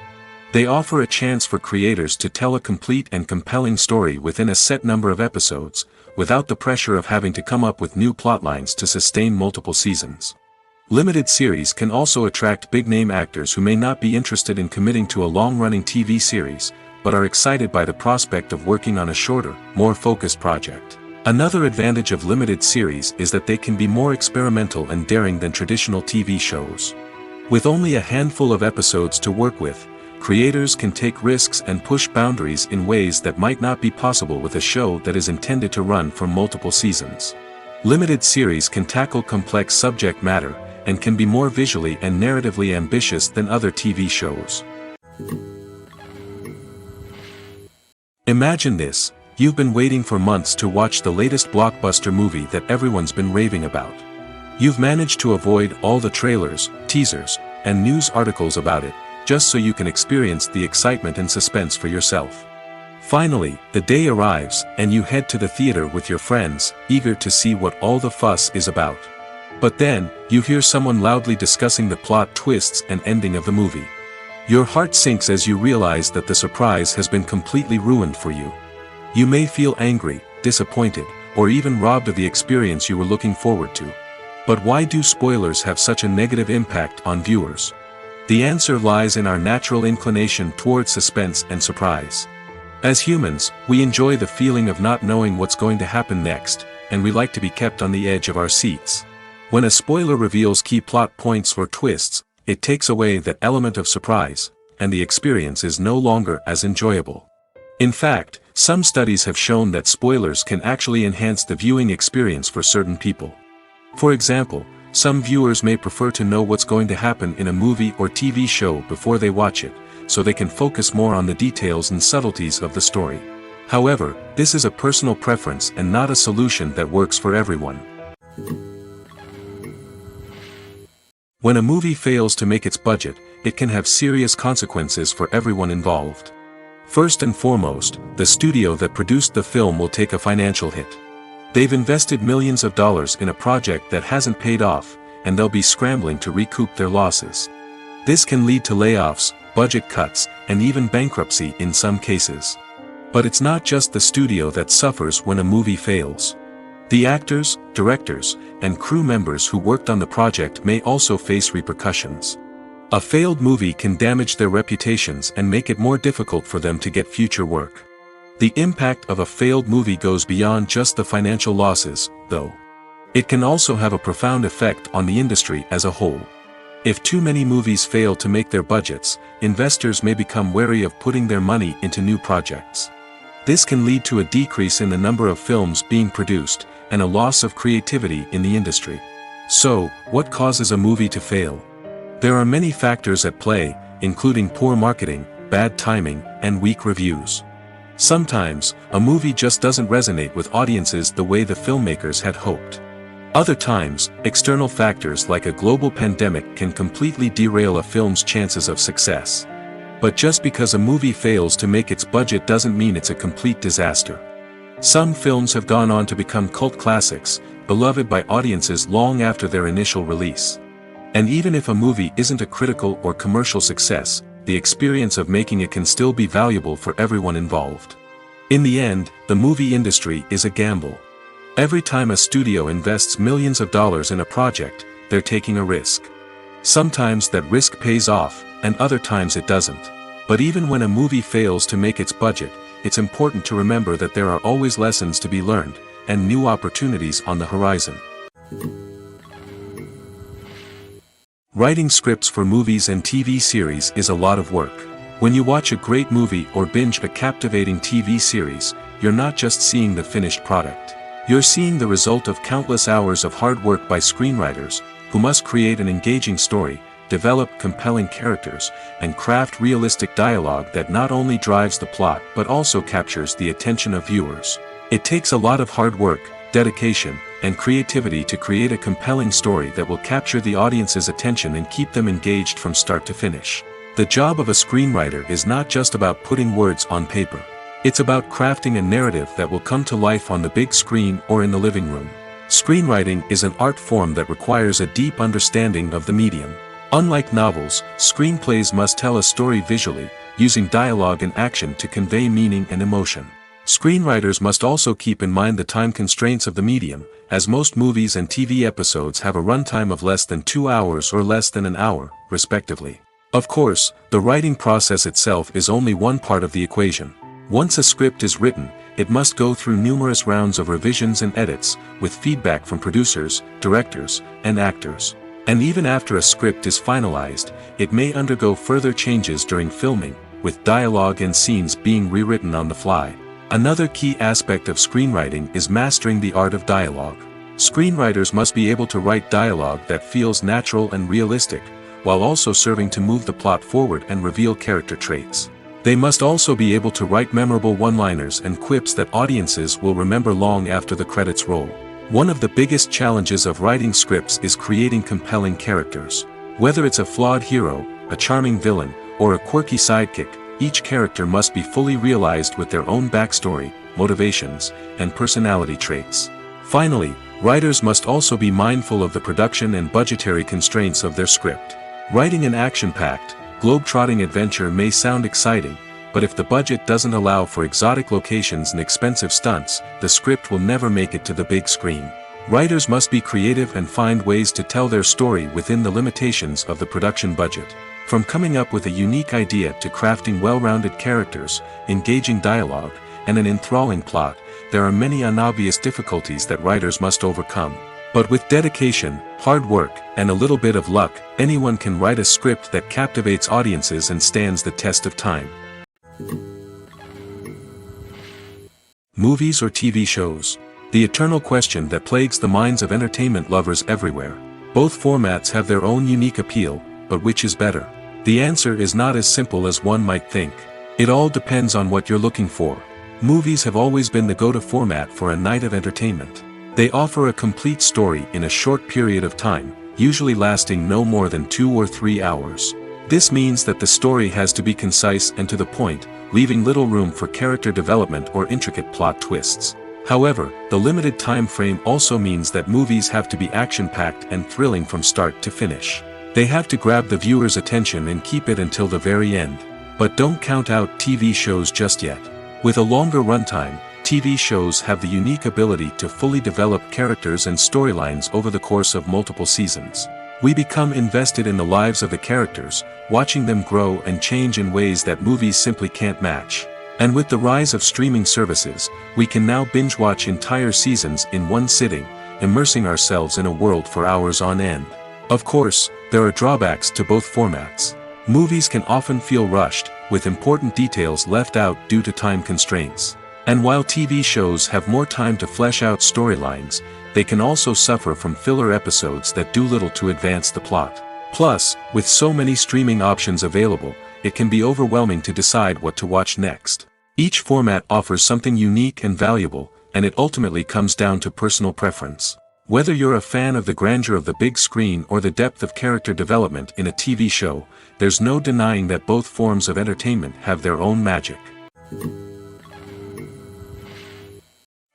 They offer a chance for creators to tell a complete and compelling story within a set number of episodes, without the pressure of having to come up with new plotlines to sustain multiple seasons. Limited series can also attract big-name actors who may not be interested in committing to a long-running TV series, but are excited by the prospect of working on a shorter, more focused project. Another advantage of limited series is that they can be more experimental and daring than traditional TV shows. With only a handful of episodes to work with, creators can take risks and push boundaries in ways that might not be possible with a show that is intended to run for multiple seasons. Limited series can tackle complex subject matter, and can be more visually and narratively ambitious than other TV shows. Imagine this: you've been waiting for months to watch the latest blockbuster movie that everyone's been raving about. You've managed to avoid all the trailers, teasers, and news articles about it, just so you can experience the excitement and suspense for yourself. Finally, the day arrives, and you head to the theater with your friends, eager to see what all the fuss is about. But then, you hear someone loudly discussing the plot twists and ending of the movie. Your heart sinks as you realize that the surprise has been completely ruined for you. You may feel angry, disappointed, or even robbed of the experience you were looking forward to. But why do spoilers have such a negative impact on viewers? The answer lies in our natural inclination toward suspense and surprise. As humans, we enjoy the feeling of not knowing what's going to happen next, and we like to be kept on the edge of our seats. When a spoiler reveals key plot points or twists, it takes away that element of surprise, and the experience is no longer as enjoyable. In fact, some studies have shown that spoilers can actually enhance the viewing experience for certain people. For example, some viewers may prefer to know what's going to happen in a movie or TV show before they watch it, so they can focus more on the details and subtleties of the story. However, this is a personal preference and not a solution that works for everyone. When a movie fails to make its budget, it can have serious consequences for everyone involved. First and foremost, the studio that produced the film will take a financial hit. They've invested millions of dollars in a project that hasn't paid off, and they'll be scrambling to recoup their losses. This can lead to layoffs, budget cuts, and even bankruptcy in some cases. But it's not just the studio that suffers when a movie fails. The actors, directors, and crew members who worked on the project may also face repercussions. A failed movie can damage their reputations and make it more difficult for them to get future work. The impact of a failed movie goes beyond just the financial losses, though. It can also have a profound effect on the industry as a whole. If too many movies fail to make their budgets, investors may become wary of putting their money into new projects. This can lead to a decrease in the number of films being produced, and a loss of creativity in the industry. So, what causes a movie to fail? There are many factors at play, including poor marketing, bad timing, and weak reviews. Sometimes, a movie just doesn't resonate with audiences the way the filmmakers had hoped. Other times, external factors like a global pandemic can completely derail a film's chances of success. But just because a movie fails to make its budget doesn't mean it's a complete disaster. Some films have gone on to become cult classics, beloved by audiences long after their initial release. And even if a movie isn't a critical or commercial success, the experience of making it can still be valuable for everyone involved. In the end, the movie industry is a gamble. Every time a studio invests millions of dollars in a project, they're taking a risk. Sometimes that risk pays off, and other times it doesn't. But even when a movie fails to make its budget, it's important to remember that there are always lessons to be learned, and new opportunities on the horizon. Writing scripts for movies and TV series is a lot of work. When you watch a great movie or binge a captivating TV series, you're not just seeing the finished product. You're seeing the result of countless hours of hard work by screenwriters, who must create an engaging story, develop compelling characters, and craft realistic dialogue that not only drives the plot but also captures the attention of viewers. It takes a lot of hard work, dedication, and creativity to create a compelling story that will capture the audience's attention and keep them engaged from start to finish. The job of a screenwriter is not just about putting words on paper. It's about crafting a narrative that will come to life on the big screen or in the living room. Screenwriting is an art form that requires a deep understanding of the medium. Unlike novels, screenplays must tell a story visually, using dialogue and action to convey meaning and emotion. Screenwriters must also keep in mind the time constraints of the medium, as most movies and TV episodes have a runtime of less than 2 hours or less than an hour, respectively. Of course, the writing process itself is only one part of the equation. Once a script is written, it must go through numerous rounds of revisions and edits, with feedback from producers, directors, and actors. And even after a script is finalized, it may undergo further changes during filming, with dialogue and scenes being rewritten on the fly. Another key aspect of screenwriting is mastering the art of dialogue. Screenwriters must be able to write dialogue that feels natural and realistic, while also serving to move the plot forward and reveal character traits. They must also be able to write memorable one-liners and quips that audiences will remember long after the credits roll. One of the biggest challenges of writing scripts is creating compelling characters. Whether it's a flawed hero, a charming villain, or a quirky sidekick, each character must be fully realized with their own backstory, motivations, and personality traits. Finally, writers must also be mindful of the production and budgetary constraints of their script. Writing an action-packed, globe-trotting adventure may sound exciting, but if the budget doesn't allow for exotic locations and expensive stunts, the script will never make it to the big screen. Writers must be creative and find ways to tell their story within the limitations of the production budget. From coming up with a unique idea to crafting well-rounded characters, engaging dialogue, and an enthralling plot, there are many unobvious difficulties that writers must overcome. But with dedication, hard work, and a little bit of luck, anyone can write a script that captivates audiences and stands the test of time. Movies or TV shows? The eternal question that plagues the minds of entertainment lovers everywhere. Both formats have their own unique appeal, but which is better? The answer is not as simple as one might think. It all depends on what you're looking for. Movies have always been the go-to format for a night of entertainment. They offer a complete story in a short period of time, usually lasting no more than 2 or 3 hours. This means that the story has to be concise and to the point, leaving little room for character development or intricate plot twists. However, the limited time frame also means that movies have to be action-packed and thrilling from start to finish. They have to grab the viewer's attention and keep it until the very end. But don't count out TV shows just yet. With a longer runtime, TV shows have the unique ability to fully develop characters and storylines over the course of multiple seasons. We become invested in the lives of the characters, watching them grow and change in ways that movies simply can't match. And with the rise of streaming services, we can now binge-watch entire seasons in one sitting, immersing ourselves in a world for hours on end. Of course, there are drawbacks to both formats. Movies can often feel rushed, with important details left out due to time constraints. And while TV shows have more time to flesh out storylines, they can also suffer from filler episodes that do little to advance the plot. Plus, with so many streaming options available, it can be overwhelming to decide what to watch next. Each format offers something unique and valuable, and it ultimately comes down to personal preference. Whether you're a fan of the grandeur of the big screen or the depth of character development in a TV show, there's no denying that both forms of entertainment have their own magic.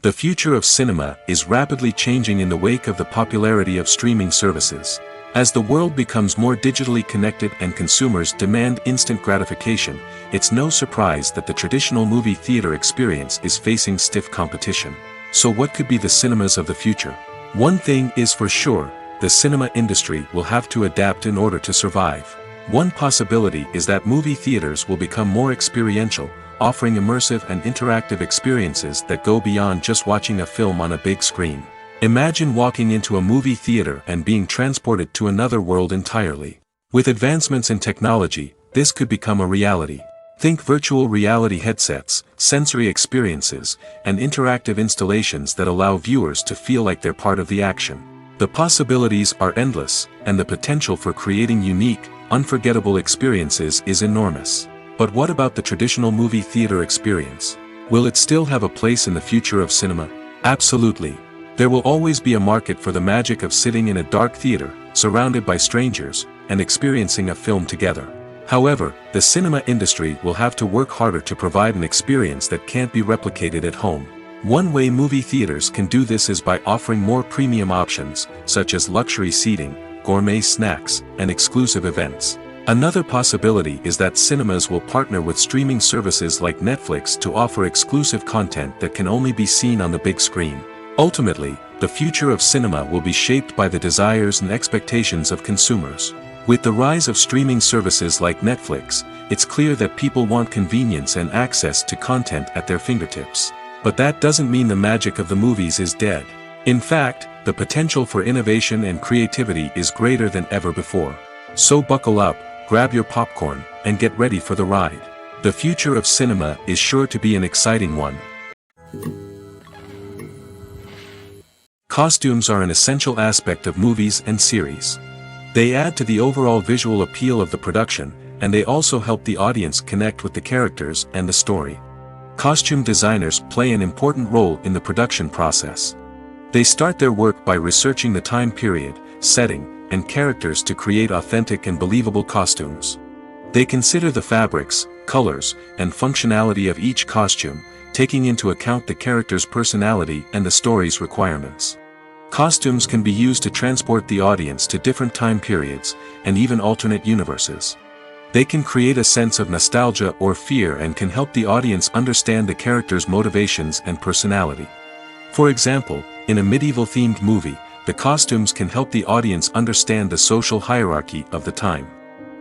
The future of cinema is rapidly changing in the wake of the popularity of streaming services. As the world becomes more digitally connected and consumers demand instant gratification, it's no surprise that the traditional movie theater experience is facing stiff competition. So what could be the cinemas of the future? One thing is for sure, the cinema industry will have to adapt in order to survive. One possibility is that movie theaters will become more experiential, offering immersive and interactive experiences that go beyond just watching a film on a big screen. Imagine walking into a movie theater and being transported to another world entirely. With advancements in technology, this could become a reality. Think virtual reality headsets, sensory experiences, and interactive installations that allow viewers to feel like they're part of the action. The possibilities are endless, and the potential for creating unique, unforgettable experiences is enormous. But what about the traditional movie theater experience? Will it still have a place in the future of cinema? Absolutely. There will always be a market for the magic of sitting in a dark theater, surrounded by strangers, and experiencing a film together. However, the cinema industry will have to work harder to provide an experience that can't be replicated at home. One way movie theaters can do this is by offering more premium options, such as luxury seating, gourmet snacks, and exclusive events. Another possibility is that cinemas will partner with streaming services like Netflix to offer exclusive content that can only be seen on the big screen. Ultimately, the future of cinema will be shaped by the desires and expectations of consumers. With the rise of streaming services like Netflix, it's clear that people want convenience and access to content at their fingertips. But that doesn't mean the magic of the movies is dead. In fact, the potential for innovation and creativity is greater than ever before. So buckle up, grab your popcorn, and get ready for the ride. The future of cinema is sure to be an exciting one. Costumes are an essential aspect of movies and series. They add to the overall visual appeal of the production, and they also help the audience connect with the characters and the story. Costume designers play an important role in the production process. They start their work by researching the time period, setting, and characters to create authentic and believable costumes. They consider the fabrics, colors, and functionality of each costume, taking into account the character's personality and the story's requirements. Costumes can be used to transport the audience to different time periods, and even alternate universes. They can create a sense of nostalgia or fear and can help the audience understand the character's motivations and personality. For example, in a medieval-themed movie, the costumes can help the audience understand the social hierarchy of the time.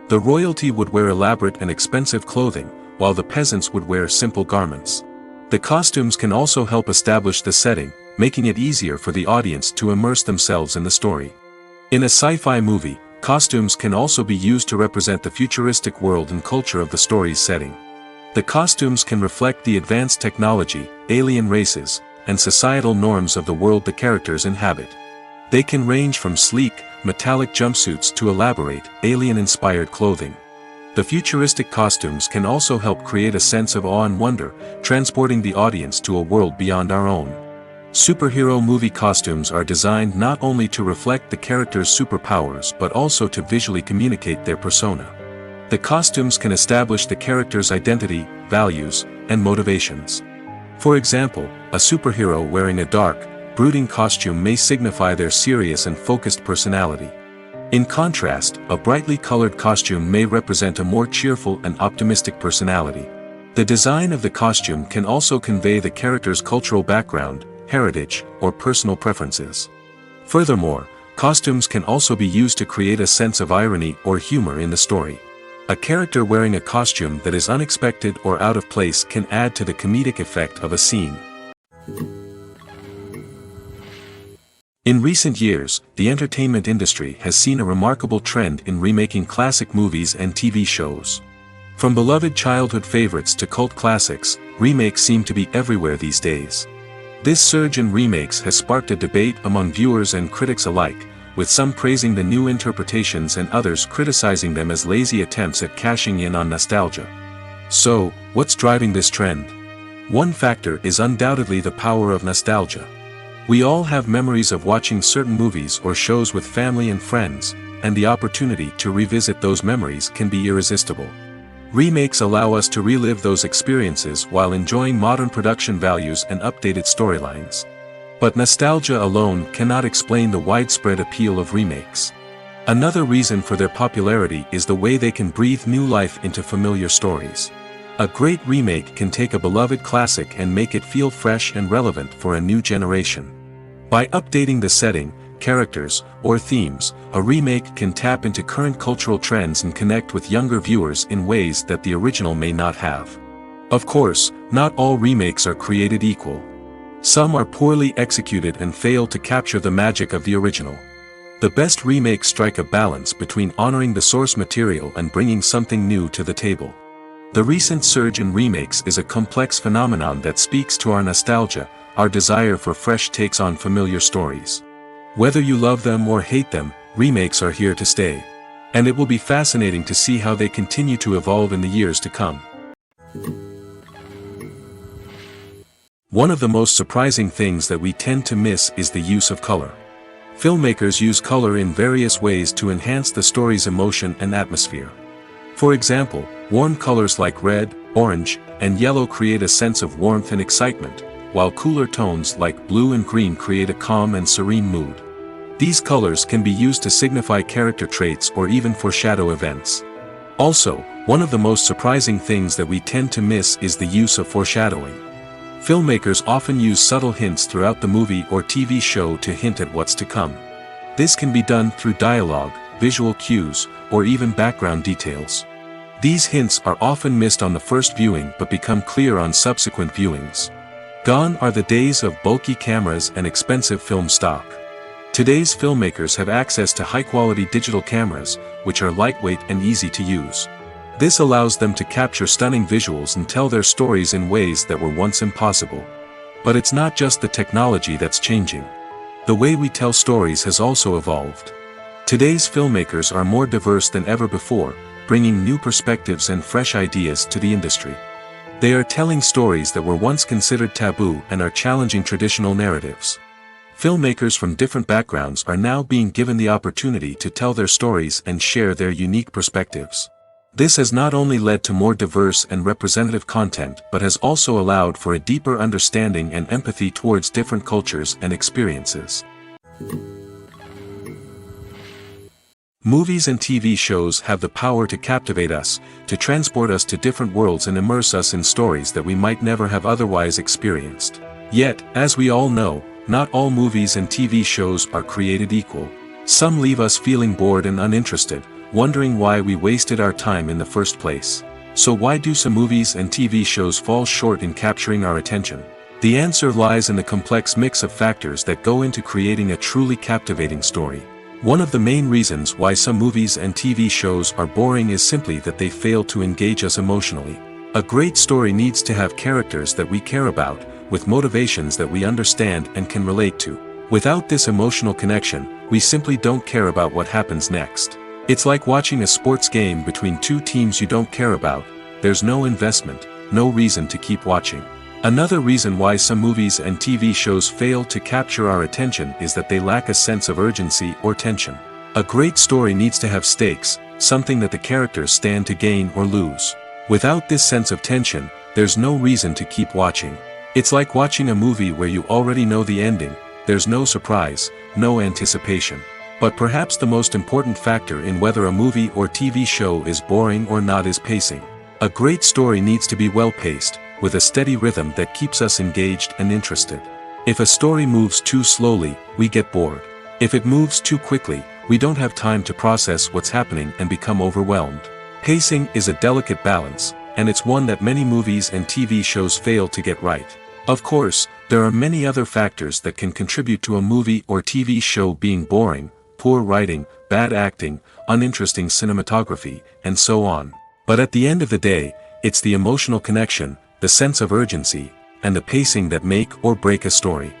The royalty would wear elaborate and expensive clothing, while the peasants would wear simple garments. The costumes can also help establish the setting, making it easier for the audience to immerse themselves in the story. In a sci-fi movie, costumes can also be used to represent the futuristic world and culture of the story's setting. The costumes can reflect the advanced technology, alien races, and societal norms of the world the characters inhabit. They can range from sleek, metallic jumpsuits to elaborate, alien-inspired clothing. The futuristic costumes can also help create a sense of awe and wonder, transporting the audience to a world beyond our own. Superhero movie costumes are designed not only to reflect the character's superpowers but also to visually communicate their persona. The costumes can establish the character's identity, values, and motivations. For example, a superhero wearing a dark, brooding costume may signify their serious and focused personality. In contrast, a brightly colored costume may represent a more cheerful and optimistic personality. The design of the costume can also convey the character's cultural background, heritage, or personal preferences. Furthermore, costumes can also be used to create a sense of irony or humor in the story. A character wearing a costume that is unexpected or out of place can add to the comedic effect of a scene. In recent years, the entertainment industry has seen a remarkable trend in remaking classic movies and TV shows. From beloved childhood favorites to cult classics, remakes seem to be everywhere these days. This surge in remakes has sparked a debate among viewers and critics alike, with some praising the new interpretations and others criticizing them as lazy attempts at cashing in on nostalgia. So, what's driving this trend? One factor is undoubtedly the power of nostalgia. We all have memories of watching certain movies or shows with family and friends, and the opportunity to revisit those memories can be irresistible. Remakes allow us to relive those experiences while enjoying modern production values and updated storylines. But nostalgia alone cannot explain the widespread appeal of remakes. Another reason for their popularity is the way they can breathe new life into familiar stories. A great remake can take a beloved classic and make it feel fresh and relevant for a new generation. By updating the setting, characters, or themes, a remake can tap into current cultural trends and connect with younger viewers in ways that the original may not have. Of course, not all remakes are created equal. Some are poorly executed and fail to capture the magic of the original. The best remakes strike a balance between honoring the source material and bringing something new to the table. The recent surge in remakes is a complex phenomenon that speaks to our nostalgia, our desire for fresh takes on familiar stories. Whether you love them or hate them, remakes are here to stay. And it will be fascinating to see how they continue to evolve in the years to come. One of the most surprising things that we tend to miss is the use of color. Filmmakers use color in various ways to enhance the story's emotion and atmosphere. For example, warm colors like red, orange, and yellow create a sense of warmth and excitement, while cooler tones like blue and green create a calm and serene mood. These colors can be used to signify character traits or even foreshadow events. Also, one of the most surprising things that we tend to miss is the use of foreshadowing. Filmmakers often use subtle hints throughout the movie or TV show to hint at what's to come. This can be done through dialogue, visual cues, or even background details. These hints are often missed on the first viewing but become clear on subsequent viewings. Gone are the days of bulky cameras and expensive film stock. Today's filmmakers have access to high-quality digital cameras, which are lightweight and easy to use. This allows them to capture stunning visuals and tell their stories in ways that were once impossible. But it's not just the technology that's changing. The way we tell stories has also evolved. Today's filmmakers are more diverse than ever before, bringing new perspectives and fresh ideas to the industry. They are telling stories that were once considered taboo and are challenging traditional narratives. Filmmakers from different backgrounds are now being given the opportunity to tell their stories and share their unique perspectives. This has not only led to more diverse and representative content but has also allowed for a deeper understanding and empathy towards different cultures and experiences. Movies and TV shows have the power to captivate us, to transport us to different worlds and immerse us in stories that we might never have otherwise experienced. Yet, as we all know, not all movies and TV shows are created equal. Some leave us feeling bored and uninterested, wondering why we wasted our time in the first place. So why do some movies and TV shows fall short in capturing our attention? The answer lies in the complex mix of factors that go into creating a truly captivating story. One of the main reasons why some movies and TV shows are boring is simply that they fail to engage us emotionally. A great story needs to have characters that we care about, with motivations that we understand and can relate to. Without this emotional connection, we simply don't care about what happens next. It's like watching a sports game between two teams you don't care about. There's no investment, no reason to keep watching. Another reason why some movies and TV shows fail to capture our attention is that they lack a sense of urgency or tension. A great story needs to have stakes, something that the characters stand to gain or lose. Without this sense of tension, there's no reason to keep watching. It's like watching a movie where you already know the ending. There's no surprise, no anticipation. But perhaps the most important factor in whether a movie or TV show is boring or not is pacing. A great story needs to be well-paced, with a steady rhythm that keeps us engaged and interested. If a story moves too slowly, we get bored. If it moves too quickly, we don't have time to process what's happening and become overwhelmed. Pacing is a delicate balance, and it's one that many movies and TV shows fail to get right. Of course, there are many other factors that can contribute to a movie or TV show being boring: poor writing, bad acting, uninteresting cinematography, and so on. But at the end of the day, it's the emotional connection, the sense of urgency, and the pacing that make or break a story.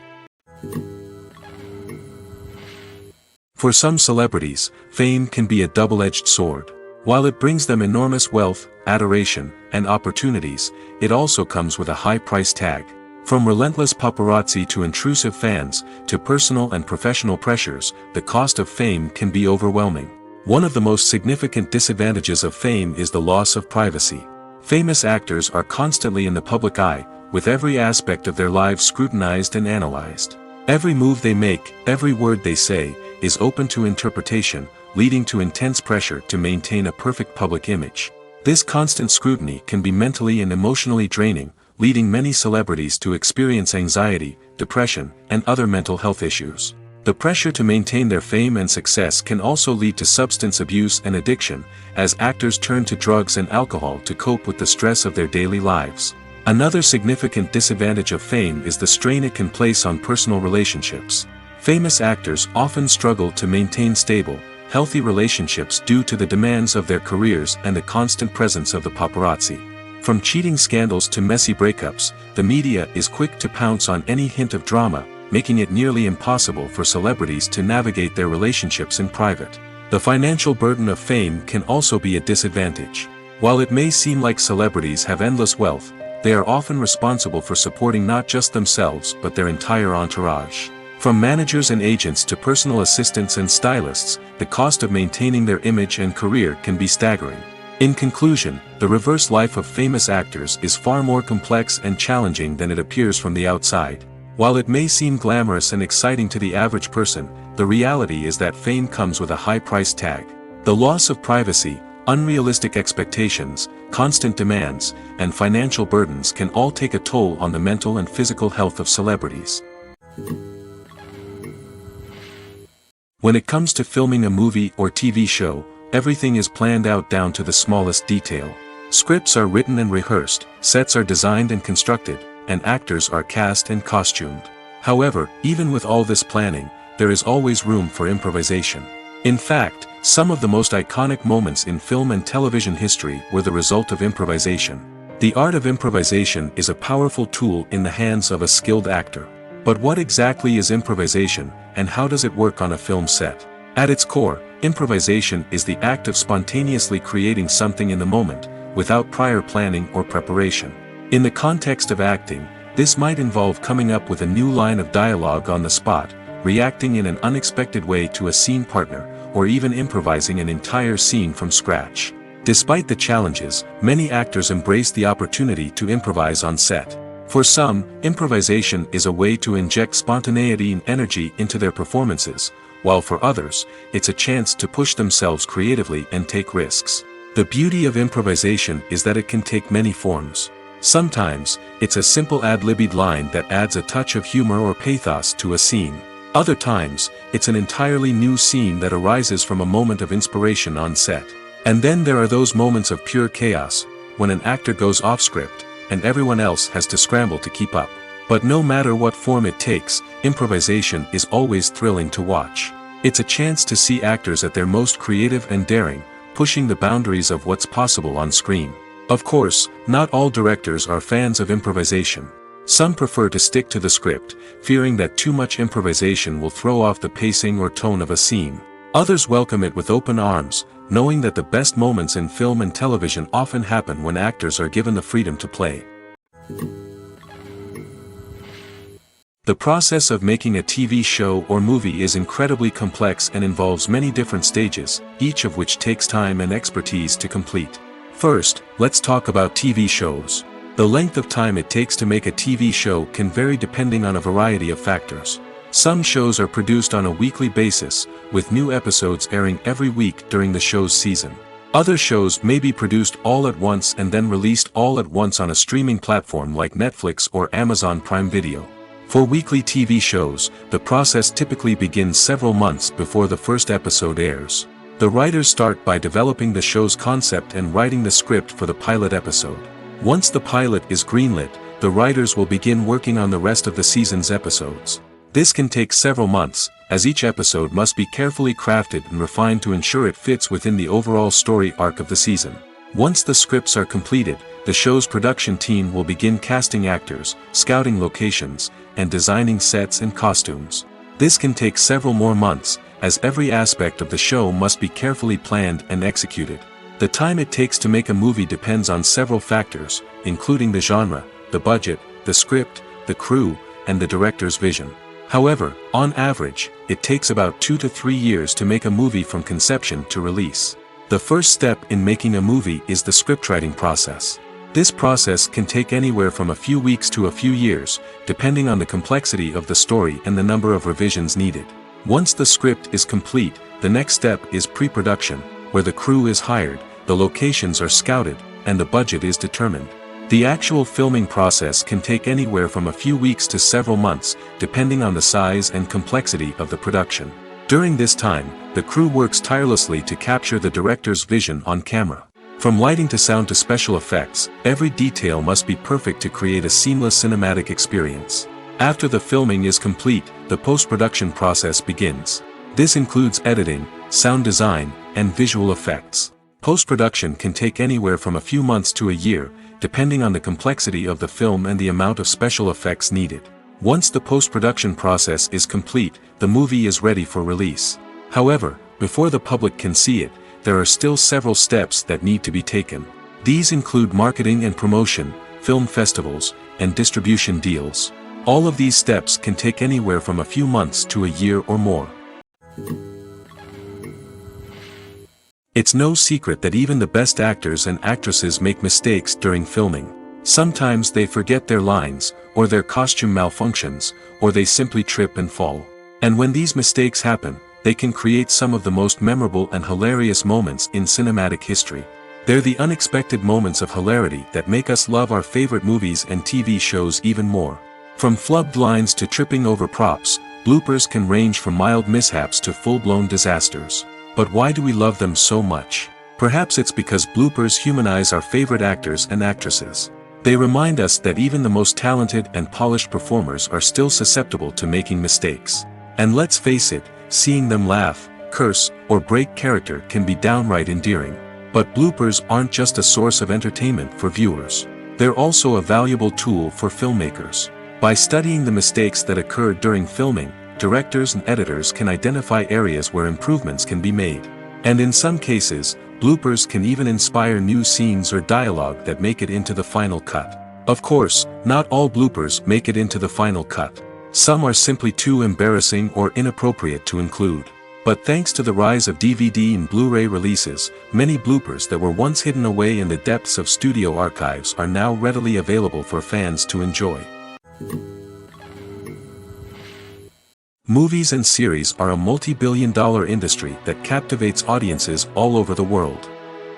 For some celebrities, fame can be a double-edged sword. While it brings them enormous wealth, adoration, and opportunities, it also comes with a high price tag. From relentless paparazzi to intrusive fans, to personal and professional pressures, the cost of fame can be overwhelming. One of the most significant disadvantages of fame is the loss of privacy. Famous actors are constantly in the public eye, with every aspect of their lives scrutinized and analyzed. Every move they make, every word they say, is open to interpretation, leading to intense pressure to maintain a perfect public image. This constant scrutiny can be mentally and emotionally draining, leading many celebrities to experience anxiety, depression, and other mental health issues. The pressure to maintain their fame and success can also lead to substance abuse and addiction, as actors turn to drugs and alcohol to cope with the stress of their daily lives. Another significant disadvantage of fame is the strain it can place on personal relationships. Famous actors often struggle to maintain stable, healthy relationships due to the demands of their careers and the constant presence of the paparazzi. From cheating scandals to messy breakups, the media is quick to pounce on any hint of drama, making it nearly impossible for celebrities to navigate their relationships in private. The financial burden of fame can also be a disadvantage. While it may seem like celebrities have endless wealth, they are often responsible for supporting not just themselves but their entire entourage. From managers and agents to personal assistants and stylists, the cost of maintaining their image and career can be staggering. In conclusion, the reverse life of famous actors is far more complex and challenging than it appears from the outside. While it may seem glamorous and exciting to the average person, the reality is that fame comes with a high price tag. The loss of privacy, unrealistic expectations, constant demands, and financial burdens can all take a toll on the mental and physical health of celebrities. When it comes to filming a movie or TV show, everything is planned out down to the smallest detail. Scripts are written and rehearsed, sets are designed and constructed, and actors are cast and costumed. However, even with all this planning, there is always room for improvisation. In fact, some of the most iconic moments in film and television history were the result of improvisation. The art of improvisation is a powerful tool in the hands of a skilled actor. But what exactly is improvisation, and how does it work on a film set? At its core, improvisation is the act of spontaneously creating something in the moment, without prior planning or preparation. In the context of acting, this might involve coming up with a new line of dialogue on the spot, reacting in an unexpected way to a scene partner, or even improvising an entire scene from scratch. Despite the challenges, many actors embrace the opportunity to improvise on set. For some, improvisation is a way to inject spontaneity and energy into their performances, while for others, it's a chance to push themselves creatively and take risks. The beauty of improvisation is that it can take many forms. Sometimes, it's a simple ad-libbed line that adds a touch of humor or pathos to a scene. Other times, it's an entirely new scene that arises from a moment of inspiration on set. And then there are those moments of pure chaos, when an actor goes off script, and everyone else has to scramble to keep up. But no matter what form it takes, improvisation is always thrilling to watch. It's a chance to see actors at their most creative and daring, pushing the boundaries of what's possible on screen. Of course, not all directors are fans of improvisation. Some prefer to stick to the script, fearing that too much improvisation will throw off the pacing or tone of a scene. Others welcome it with open arms, knowing that the best moments in film and television often happen when actors are given the freedom to play. The process of making a TV show or movie is incredibly complex and involves many different stages, each of which takes time and expertise to complete. First, let's talk about TV shows. The length of time it takes to make a TV show can vary depending on a variety of factors. Some shows are produced on a weekly basis, with new episodes airing every week during the show's season. Other shows may be produced all at once and then released all at once on a streaming platform like Netflix or Amazon Prime Video. For weekly TV shows, the process typically begins several months before the first episode airs. The writers start by developing the show's concept and writing the script for the pilot episode. Once the pilot is greenlit, the writers will begin working on the rest of the season's episodes. This can take several months, as each episode must be carefully crafted and refined to ensure it fits within the overall story arc of the season. Once the scripts are completed, the show's production team will begin casting actors, scouting locations, and designing sets and costumes. This can take several more months, as every aspect of the show must be carefully planned and executed. The time it takes to make a movie depends on several factors, including the genre, the budget, the script, the crew, and the director's vision. However, on average, it takes about 2 to 3 years to make a movie from conception to release. The first step in making a movie is the scriptwriting process. This process can take anywhere from a few weeks to a few years, depending on the complexity of the story and the number of revisions needed. Once the script is complete, the next step is pre-production, where the crew is hired, the locations are scouted, and the budget is determined. The actual filming process can take anywhere from a few weeks to several months, depending on the size and complexity of the production. During this time, the crew works tirelessly to capture the director's vision on camera. From lighting to sound to special effects, every detail must be perfect to create a seamless cinematic experience. After the filming is complete, the post-production process begins. This includes editing, sound design, and visual effects. Post-production can take anywhere from a few months to a year, depending on the complexity of the film and the amount of special effects needed. Once the post-production process is complete, the movie is ready for release. However, before the public can see it, there are still several steps that need to be taken. These include marketing and promotion, film festivals, and distribution deals. All of these steps can take anywhere from a few months to a year or more. It's no secret that even the best actors and actresses make mistakes during filming. Sometimes they forget their lines, or their costume malfunctions, or they simply trip and fall. And when these mistakes happen, they can create some of the most memorable and hilarious moments in cinematic history. They're the unexpected moments of hilarity that make us love our favorite movies and TV shows even more. From flubbed lines to tripping over props, bloopers can range from mild mishaps to full-blown disasters. But why do we love them so much? Perhaps it's because bloopers humanize our favorite actors and actresses. They remind us that even the most talented and polished performers are still susceptible to making mistakes. And let's face it, seeing them laugh, curse, or break character can be downright endearing. But bloopers aren't just a source of entertainment for viewers. They're also a valuable tool for filmmakers. By studying the mistakes that occurred during filming, directors and editors can identify areas where improvements can be made. And in some cases, bloopers can even inspire new scenes or dialogue that make it into the final cut. Of course, not all bloopers make it into the final cut. Some are simply too embarrassing or inappropriate to include. But thanks to the rise of DVD and Blu-ray releases, many bloopers that were once hidden away in the depths of studio archives are now readily available for fans to enjoy. Movies and series are a multi-billion-dollar industry that captivates audiences all over the world.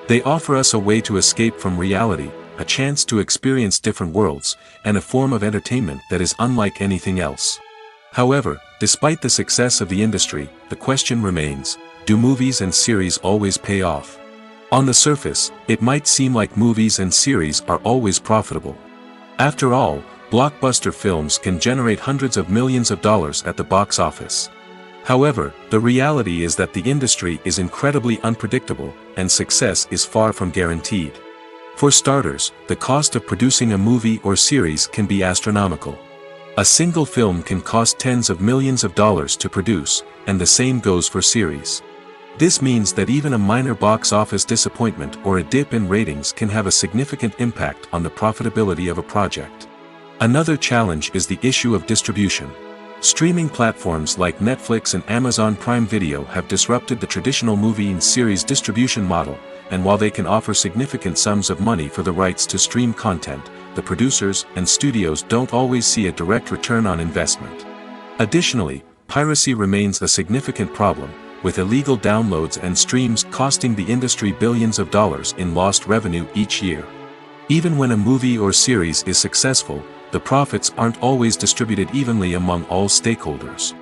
They offer us a way to escape from reality, a chance to experience different worlds, and a form of entertainment that is unlike anything else. However, despite the success of the industry, the question remains, do movies and series always pay off? On the surface, it might seem like movies and series are always profitable. After all, blockbuster films can generate hundreds of millions of dollars at the box office. However, the reality is that the industry is incredibly unpredictable, and success is far from guaranteed. For starters, the cost of producing a movie or series can be astronomical. A single film can cost tens of millions of dollars to produce, and the same goes for series. This means that even a minor box office disappointment or a dip in ratings can have a significant impact on the profitability of a project. Another challenge is the issue of distribution. Streaming platforms like Netflix and Amazon Prime Video have disrupted the traditional movie and series distribution model, and while they can offer significant sums of money for the rights to stream content, the producers and studios don't always see a direct return on investment. Additionally, piracy remains a significant problem, with illegal downloads and streams costing the industry billions of dollars in lost revenue each year. Even when a movie or series is successful, the profits aren't always distributed evenly among all stakeholders.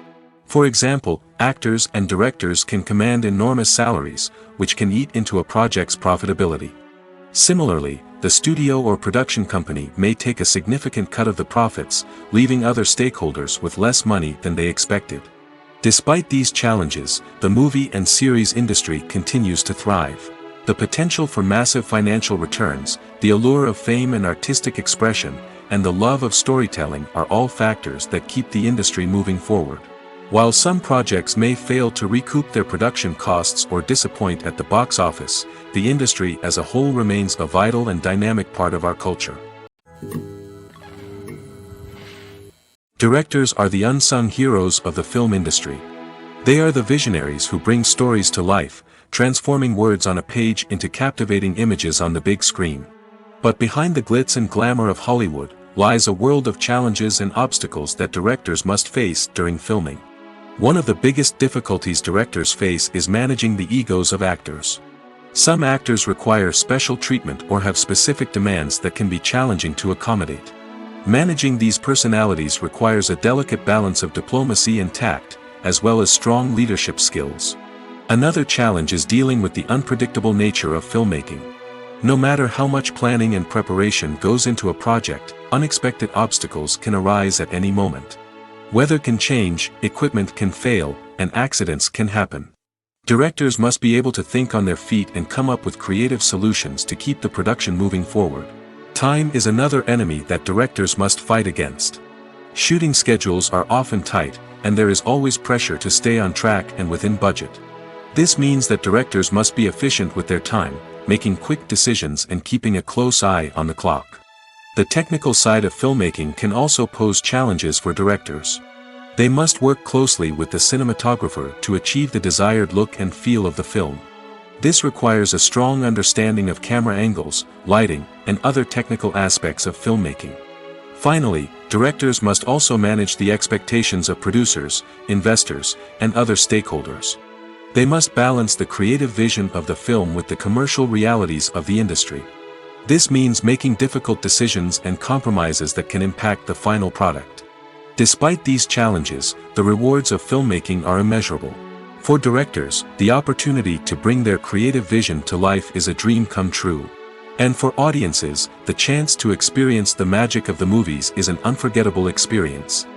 For example, actors and directors can command enormous salaries, which can eat into a project's profitability. Similarly, the studio or production company may take a significant cut of the profits, leaving other stakeholders with less money than they expected. Despite these challenges, the movie and series industry continues to thrive. The potential for massive financial returns, the allure of fame and artistic expression, and the love of storytelling are all factors that keep the industry moving forward. While some projects may fail to recoup their production costs or disappoint at the box office, the industry as a whole remains a vital and dynamic part of our culture. Directors are the unsung heroes of the film industry. They are the visionaries who bring stories to life, transforming words on a page into captivating images on the big screen. But behind the glitz and glamour of Hollywood lies a world of challenges and obstacles that directors must face during filming. One of the biggest difficulties directors face is managing the egos of actors. Some actors require special treatment or have specific demands that can be challenging to accommodate. Managing these personalities requires a delicate balance of diplomacy and tact, as well as strong leadership skills. Another challenge is dealing with the unpredictable nature of filmmaking. No matter how much planning and preparation goes into a project, unexpected obstacles can arise at any moment. Weather can change, equipment can fail, and accidents can happen. Directors must be able to think on their feet and come up with creative solutions to keep the production moving forward. Time is another enemy that directors must fight against. Shooting schedules are often tight, and there is always pressure to stay on track and within budget. This means that directors must be efficient with their time, making quick decisions and keeping a close eye on the clock. The technical side of filmmaking can also pose challenges for directors. They must work closely with the cinematographer to achieve the desired look and feel of the film. This requires a strong understanding of camera angles, lighting, and other technical aspects of filmmaking. Finally, directors must also manage the expectations of producers, investors, and other stakeholders. They must balance the creative vision of the film with the commercial realities of the industry. This means making difficult decisions and compromises that can impact the final product. Despite these challenges, the rewards of filmmaking are immeasurable. For directors, the opportunity to bring their creative vision to life is a dream come true. And for audiences, the chance to experience the magic of the movies is an unforgettable experience.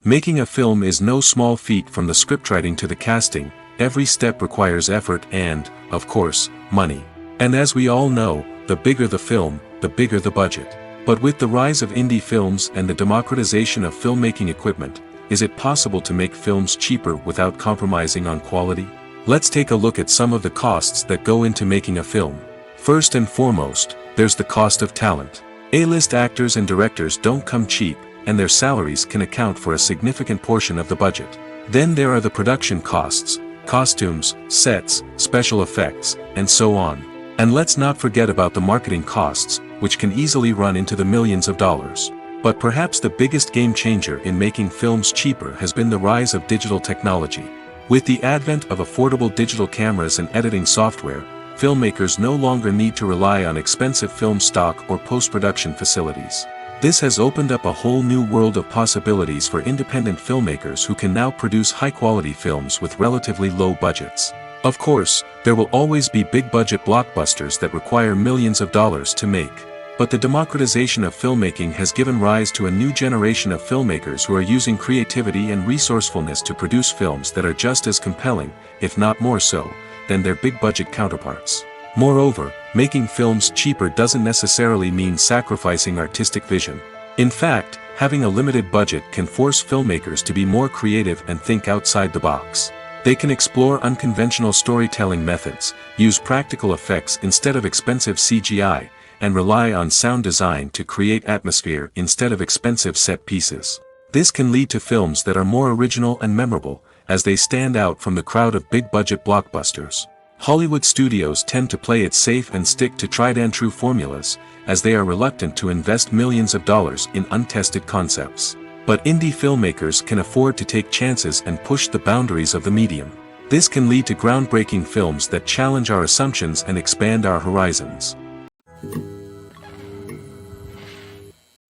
Making a film is no small feat. From the scriptwriting to the casting, every step requires effort and, of course, money. And as we all know, the bigger the film, the bigger the budget. But with the rise of indie films and the democratization of filmmaking equipment, is it possible to make films cheaper without compromising on quality? Let's take a look at some of the costs that go into making a film. First and foremost, there's the cost of talent. A-list actors and directors don't come cheap, and their salaries can account for a significant portion of the budget. Then there are the production costs, costumes, sets, special effects, and so on. And let's not forget about the marketing costs, which can easily run into the millions of dollars. But perhaps the biggest game changer in making films cheaper has been the rise of digital technology. With the advent of affordable digital cameras and editing software, filmmakers no longer need to rely on expensive film stock or post-production facilities. This has opened up a whole new world of possibilities for independent filmmakers who can now produce high-quality films with relatively low budgets. Of course, there will always be big-budget blockbusters that require millions of dollars to make. But the democratization of filmmaking has given rise to a new generation of filmmakers who are using creativity and resourcefulness to produce films that are just as compelling, if not more so, than their big-budget counterparts. Moreover, making films cheaper doesn't necessarily mean sacrificing artistic vision. In fact, having a limited budget can force filmmakers to be more creative and think outside the box. They can explore unconventional storytelling methods, use practical effects instead of expensive CGI, and rely on sound design to create atmosphere instead of expensive set pieces. This can lead to films that are more original and memorable, as they stand out from the crowd of big-budget blockbusters. Hollywood studios tend to play it safe and stick to tried-and-true formulas, as they are reluctant to invest millions of dollars in untested concepts. But indie filmmakers can afford to take chances and push the boundaries of the medium. This can lead to groundbreaking films that challenge our assumptions and expand our horizons.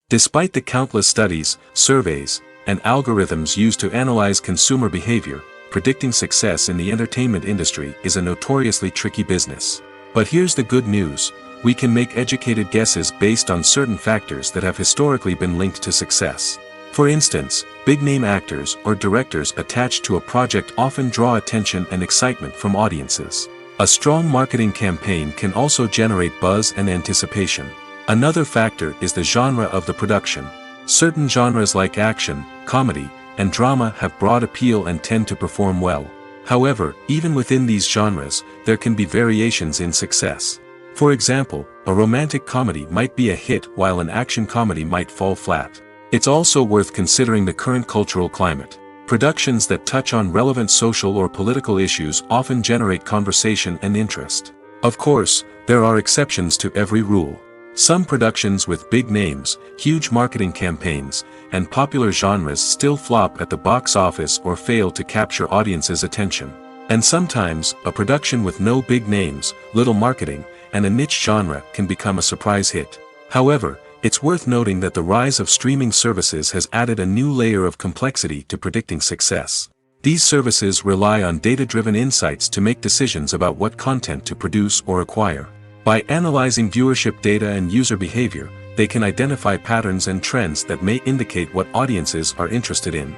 Despite the countless studies, surveys, and algorithms used to analyze consumer behavior, predicting success in the entertainment industry is a notoriously tricky business. But here's the good news: we can make educated guesses based on certain factors that have historically been linked to success. For instance, big-name actors or directors attached to a project often draw attention and excitement from audiences. A strong marketing campaign can also generate buzz and anticipation. Another factor is the genre of the production. Certain genres like action, comedy, and drama have broad appeal and tend to perform well. However, even within these genres, there can be variations in success. For example, a romantic comedy might be a hit while an action comedy might fall flat. It's also worth considering the current cultural climate. Productions that touch on relevant social or political issues often generate conversation and interest. Of course, there are exceptions to every rule. Some productions with big names, huge marketing campaigns, and popular genres still flop at the box office or fail to capture audiences' attention. And sometimes, a production with no big names, little marketing, and a niche genre can become a surprise hit. However, it's worth noting that the rise of streaming services has added a new layer of complexity to predicting success. These services rely on data-driven insights to make decisions about what content to produce or acquire. By analyzing viewership data and user behavior, they can identify patterns and trends that may indicate what audiences are interested in.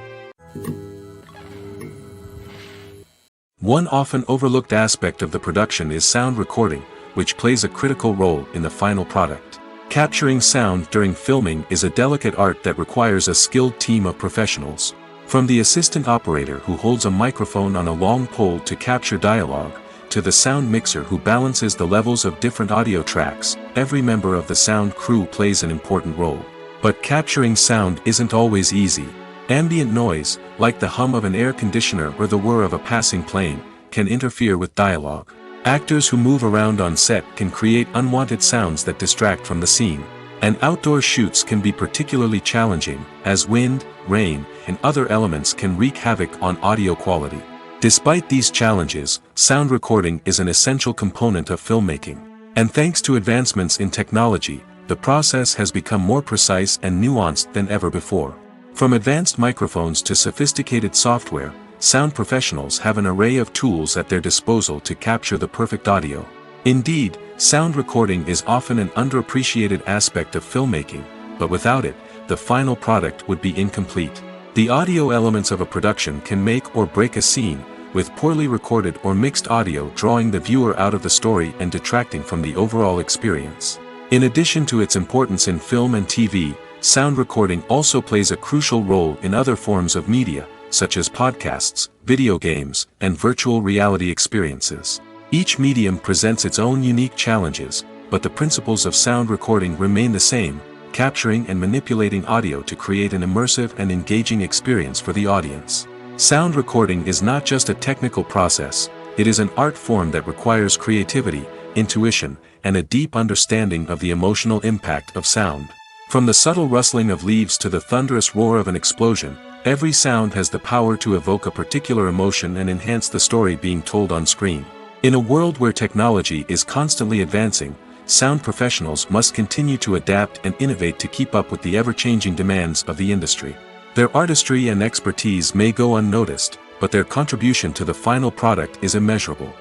One often overlooked aspect of the production is sound recording, which plays a critical role in the final product. Capturing sound during filming is a delicate art that requires a skilled team of professionals. From the assistant operator who holds a microphone on a long pole to capture dialogue, to the sound mixer who balances the levels of different audio tracks, every member of the sound crew plays an important role. But capturing sound isn't always easy. Ambient noise, like the hum of an air conditioner or the whir of a passing plane, can interfere with dialogue. Actors who move around on set can create unwanted sounds that distract from the scene. And outdoor shoots can be particularly challenging, as wind, rain, and other elements can wreak havoc on audio quality. Despite these challenges, sound recording is an essential component of filmmaking. And thanks to advancements in technology, the process has become more precise and nuanced than ever before. From advanced microphones to sophisticated software, sound professionals have an array of tools at their disposal to capture the perfect audio. Indeed, sound recording is often an underappreciated aspect of filmmaking, but without it, the final product would be incomplete. The audio elements of a production can make or break a scene, with poorly recorded or mixed audio drawing the viewer out of the story and detracting from the overall experience. In addition to its importance in film and TV, sound recording also plays a crucial role in other forms of media, such as podcasts, video games, and virtual reality experiences. Each medium presents its own unique challenges, but the principles of sound recording remain the same, capturing and manipulating audio to create an immersive and engaging experience for the audience. Sound recording is not just a technical process, it is an art form that requires creativity, intuition, and a deep understanding of the emotional impact of sound. From the subtle rustling of leaves to the thunderous roar of an explosion, every sound has the power to evoke a particular emotion and enhance the story being told on screen. In a world where technology is constantly advancing, sound professionals must continue to adapt and innovate to keep up with the ever-changing demands of the industry. Their artistry and expertise may go unnoticed, but their contribution to the final product is immeasurable.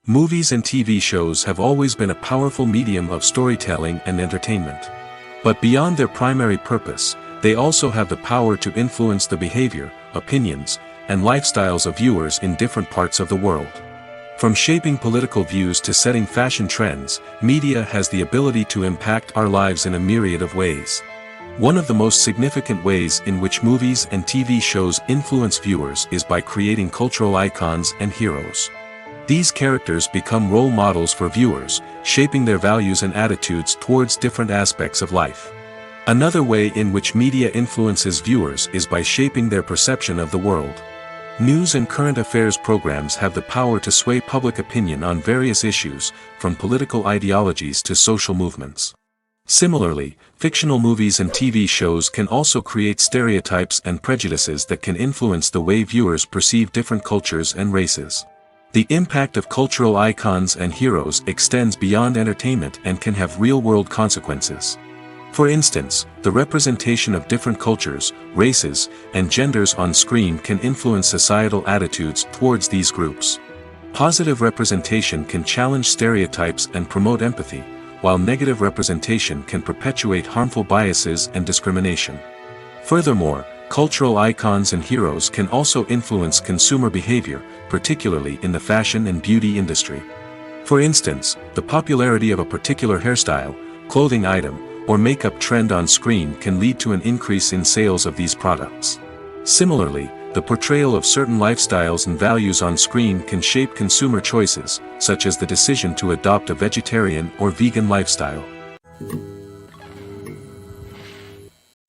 Movies and TV shows have always been a powerful medium of storytelling and entertainment. But beyond their primary purpose, they also have the power to influence the behavior, opinions, and lifestyles of viewers in different parts of the world. From shaping political views to setting fashion trends, media has the ability to impact our lives in a myriad of ways. One of the most significant ways in which movies and TV shows influence viewers is by creating cultural icons and heroes. These characters become role models for viewers, shaping their values and attitudes towards different aspects of life. Another way in which media influences viewers is by shaping their perception of the world. News and current affairs programs have the power to sway public opinion on various issues, from political ideologies to social movements. Similarly, fictional movies and TV shows can also create stereotypes and prejudices that can influence the way viewers perceive different cultures and races. The impact of cultural icons and heroes extends beyond entertainment and can have real-world consequences. For instance, the representation of different cultures, races, and genders on screen can influence societal attitudes towards these groups. Positive representation can challenge stereotypes and promote empathy, while negative representation can perpetuate harmful biases and discrimination. Furthermore, cultural icons and heroes can also influence consumer behavior, particularly in the fashion and beauty industry. For instance, the popularity of a particular hairstyle, clothing item, or makeup trend on screen can lead to an increase in sales of these products. Similarly, the portrayal of certain lifestyles and values on screen can shape consumer choices, such as the decision to adopt a vegetarian or vegan lifestyle.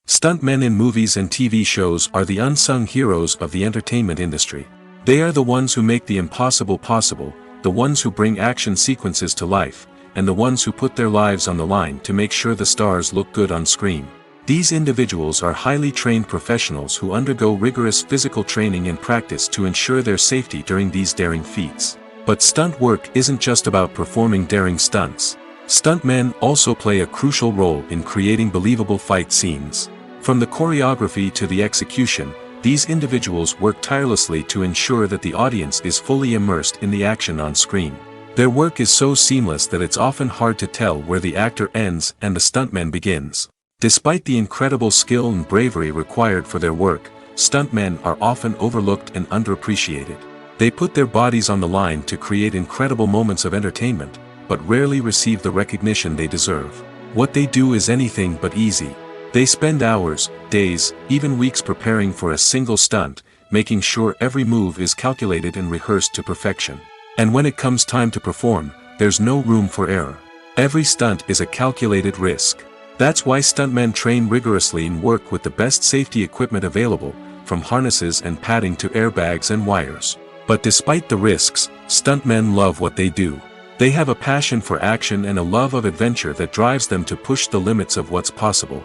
Stuntmen in movies and TV shows are the unsung heroes of the entertainment industry. They are the ones who make the impossible possible, the ones who bring action sequences to life, and the ones who put their lives on the line to make sure the stars look good on screen. These individuals are highly trained professionals who undergo rigorous physical training and practice to ensure their safety during these daring feats. But stunt work isn't just about performing daring stunts. Stuntmen also play a crucial role in creating believable fight scenes. From the choreography to the execution, these individuals work tirelessly to ensure that the audience is fully immersed in the action on screen. Their work is so seamless that it's often hard to tell where the actor ends and the stuntman begins. Despite the incredible skill and bravery required for their work, stuntmen are often overlooked and underappreciated. They put their bodies on the line to create incredible moments of entertainment, but rarely receive the recognition they deserve. What they do is anything but easy. They spend hours, days, even weeks preparing for a single stunt, making sure every move is calculated and rehearsed to perfection. And when it comes time to perform, there's no room for error. Every stunt is a calculated risk. That's why stuntmen train rigorously and work with the best safety equipment available, from harnesses and padding to airbags and wires. But despite the risks, stuntmen love what they do. They have a passion for action and a love of adventure that drives them to push the limits of what's possible.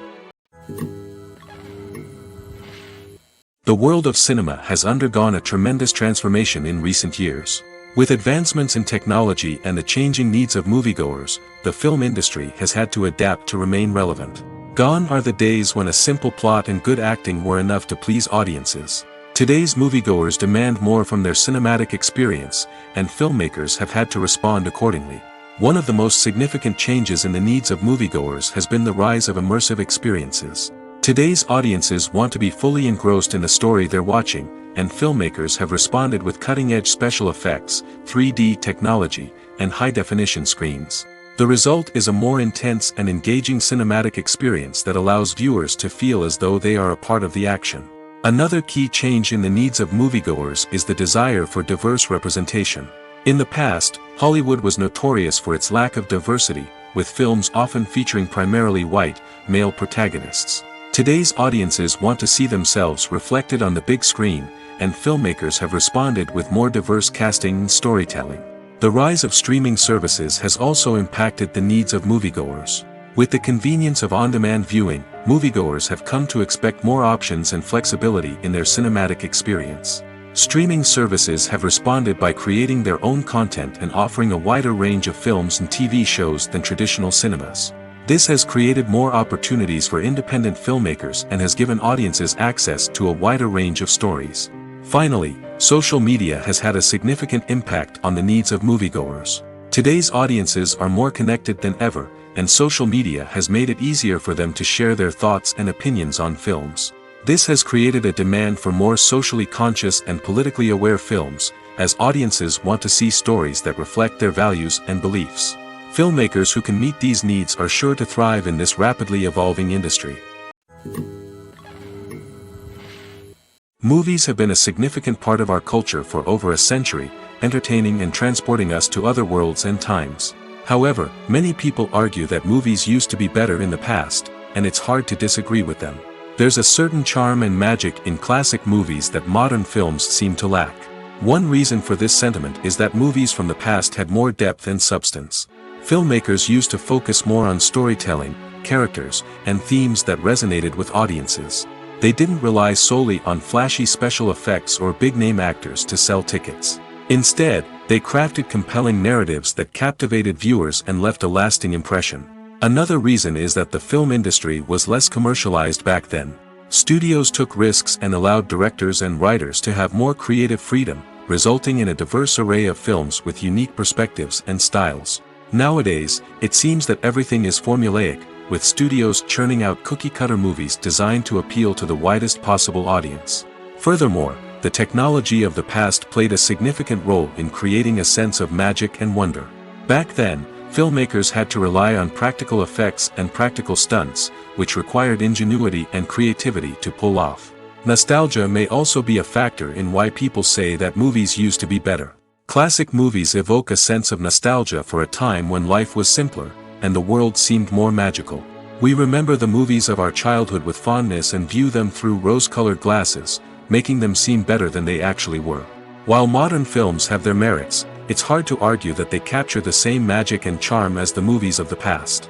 The world of cinema has undergone a tremendous transformation in recent years. With advancements in technology and the changing needs of moviegoers, the film industry has had to adapt to remain relevant. Gone are the days when a simple plot and good acting were enough to please audiences. Today's moviegoers demand more from their cinematic experience, and filmmakers have had to respond accordingly. One of the most significant changes in the needs of moviegoers has been the rise of immersive experiences. Today's audiences want to be fully engrossed in the story they're watching, and filmmakers have responded with cutting-edge special effects, 3D technology, and high-definition screens. The result is a more intense and engaging cinematic experience that allows viewers to feel as though they are a part of the action. Another key change in the needs of moviegoers is the desire for diverse representation. In the past, Hollywood was notorious for its lack of diversity, with films often featuring primarily white, male protagonists. Today's audiences want to see themselves reflected on the big screen, and filmmakers have responded with more diverse casting and storytelling. The rise of streaming services has also impacted the needs of moviegoers. With the convenience of on-demand viewing, moviegoers have come to expect more options and flexibility in their cinematic experience. Streaming services have responded by creating their own content and offering a wider range of films and TV shows than traditional cinemas. This has created more opportunities for independent filmmakers and has given audiences access to a wider range of stories. Finally, social media has had a significant impact on the needs of moviegoers. Today's audiences are more connected than ever, and social media has made it easier for them to share their thoughts and opinions on films. This has created a demand for more socially conscious and politically aware films, as audiences want to see stories that reflect their values and beliefs. Filmmakers who can meet these needs are sure to thrive in this rapidly evolving industry. Movies have been a significant part of our culture for over a century, entertaining and transporting us to other worlds and times. However, many people argue that movies used to be better in the past, and it's hard to disagree with them. There's a certain charm and magic in classic movies that modern films seem to lack. One reason for this sentiment is that movies from the past had more depth and substance. Filmmakers used to focus more on storytelling, characters, and themes that resonated with audiences. They didn't rely solely on flashy special effects or big-name actors to sell tickets. Instead, they crafted compelling narratives that captivated viewers and left a lasting impression. Another reason is that the film industry was less commercialized back then. Studios took risks and allowed directors and writers to have more creative freedom, resulting in a diverse array of films with unique perspectives and styles. Nowadays, it seems that everything is formulaic, with studios churning out cookie-cutter movies designed to appeal to the widest possible audience. Furthermore, the technology of the past played a significant role in creating a sense of magic and wonder. Back then, filmmakers had to rely on practical effects and practical stunts, which required ingenuity and creativity to pull off. Nostalgia may also be a factor in why people say that movies used to be better. Classic movies evoke a sense of nostalgia for a time when life was simpler, and the world seemed more magical. We remember the movies of our childhood with fondness and view them through rose-colored glasses, making them seem better than they actually were. While modern films have their merits, it's hard to argue that they capture the same magic and charm as the movies of the past.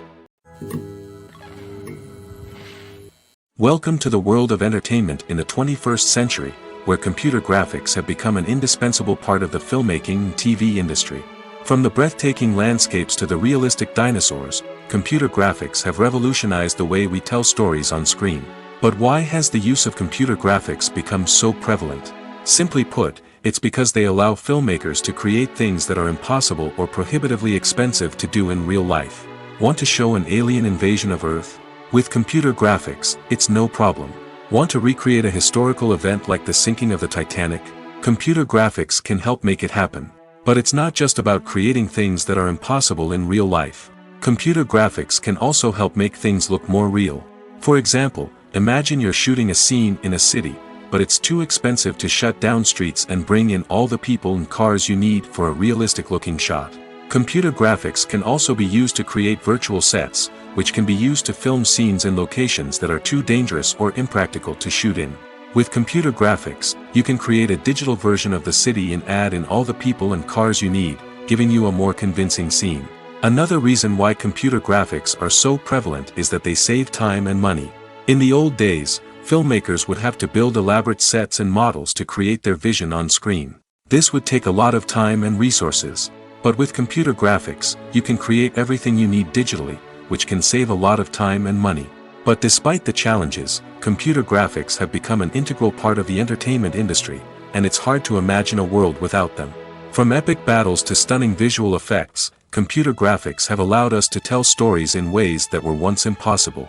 Welcome to the world of entertainment in the 21st century, where computer graphics have become an indispensable part of the filmmaking and TV industry. From the breathtaking landscapes to the realistic dinosaurs, computer graphics have revolutionized the way we tell stories on screen. But why has the use of computer graphics become so prevalent? Simply put, it's because they allow filmmakers to create things that are impossible or prohibitively expensive to do in real life. Want to show an alien invasion of Earth? With computer graphics, it's no problem. Want to recreate a historical event like the sinking of the Titanic? Computer graphics can help make it happen. But it's not just about creating things that are impossible in real life. Computer graphics can also help make things look more real. For example, imagine you're shooting a scene in a city, but it's too expensive to shut down streets and bring in all the people and cars you need for a realistic-looking shot. Computer graphics can also be used to create virtual sets, which can be used to film scenes in locations that are too dangerous or impractical to shoot in. With computer graphics, you can create a digital version of the city and add in all the people and cars you need, giving you a more convincing scene. Another reason why computer graphics are so prevalent is that they save time and money. In the old days, filmmakers would have to build elaborate sets and models to create their vision on screen. This would take a lot of time and resources. But with computer graphics, you can create everything you need digitally, which can save a lot of time and money. But despite the challenges, computer graphics have become an integral part of the entertainment industry, and it's hard to imagine a world without them. From epic battles to stunning visual effects, computer graphics have allowed us to tell stories in ways that were once impossible.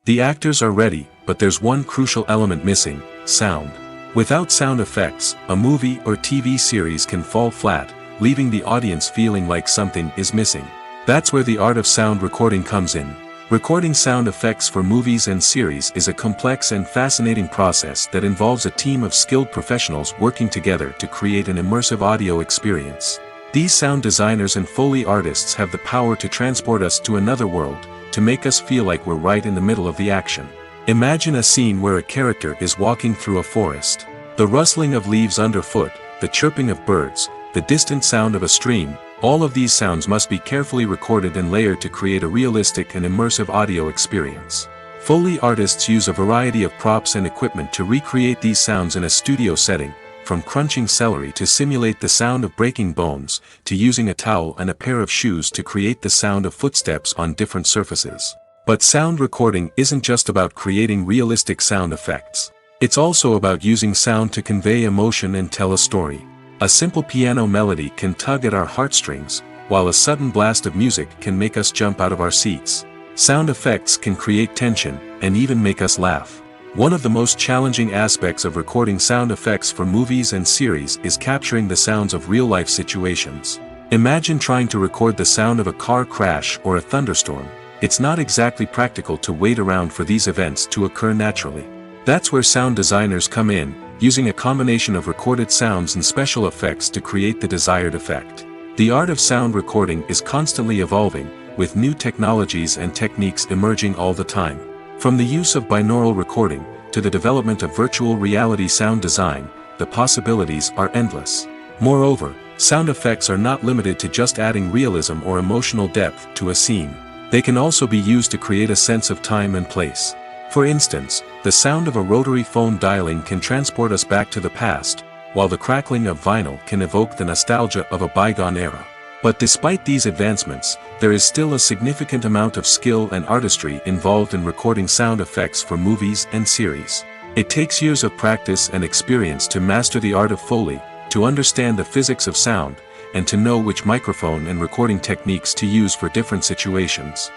The actors are ready, but there's one crucial element missing: sound. Without sound effects, a movie or TV series can fall flat, leaving the audience feeling like something is missing. That's where the art of sound recording comes in. Recording sound effects for movies and series is a complex and fascinating process that involves a team of skilled professionals working together to create an immersive audio experience. These sound designers and Foley artists have the power to transport us to another world, to make us feel like we're right in the middle of the action. Imagine a scene where a character is walking through a forest. The rustling of leaves underfoot, the chirping of birds, the distant sound of a stream, all of these sounds must be carefully recorded and layered to create a realistic and immersive audio experience. Foley artists use a variety of props and equipment to recreate these sounds in a studio setting, from crunching celery to simulate the sound of breaking bones, to using a towel and a pair of shoes to create the sound of footsteps on different surfaces. But sound recording isn't just about creating realistic sound effects. It's also about using sound to convey emotion and tell a story. A simple piano melody can tug at our heartstrings, while a sudden blast of music can make us jump out of our seats. Sound effects can create tension, and even make us laugh. One of the most challenging aspects of recording sound effects for movies and series is capturing the sounds of real-life situations. Imagine trying to record the sound of a car crash or a thunderstorm. It's not exactly practical to wait around for these events to occur naturally. That's where sound designers come in, using a combination of recorded sounds and special effects to create the desired effect. The art of sound recording is constantly evolving, with new technologies and techniques emerging all the time. From the use of binaural recording, to the development of virtual reality sound design, the possibilities are endless. Moreover, sound effects are not limited to just adding realism or emotional depth to a scene. They can also be used to create a sense of time and place. For instance, the sound of a rotary phone dialing can transport us back to the past, while the crackling of vinyl can evoke the nostalgia of a bygone era. But despite these advancements, there is still a significant amount of skill and artistry involved in recording sound effects for movies and series. It takes years of practice and experience to master the art of Foley, to understand the physics of sound, and to know which microphone and recording techniques to use for different situations.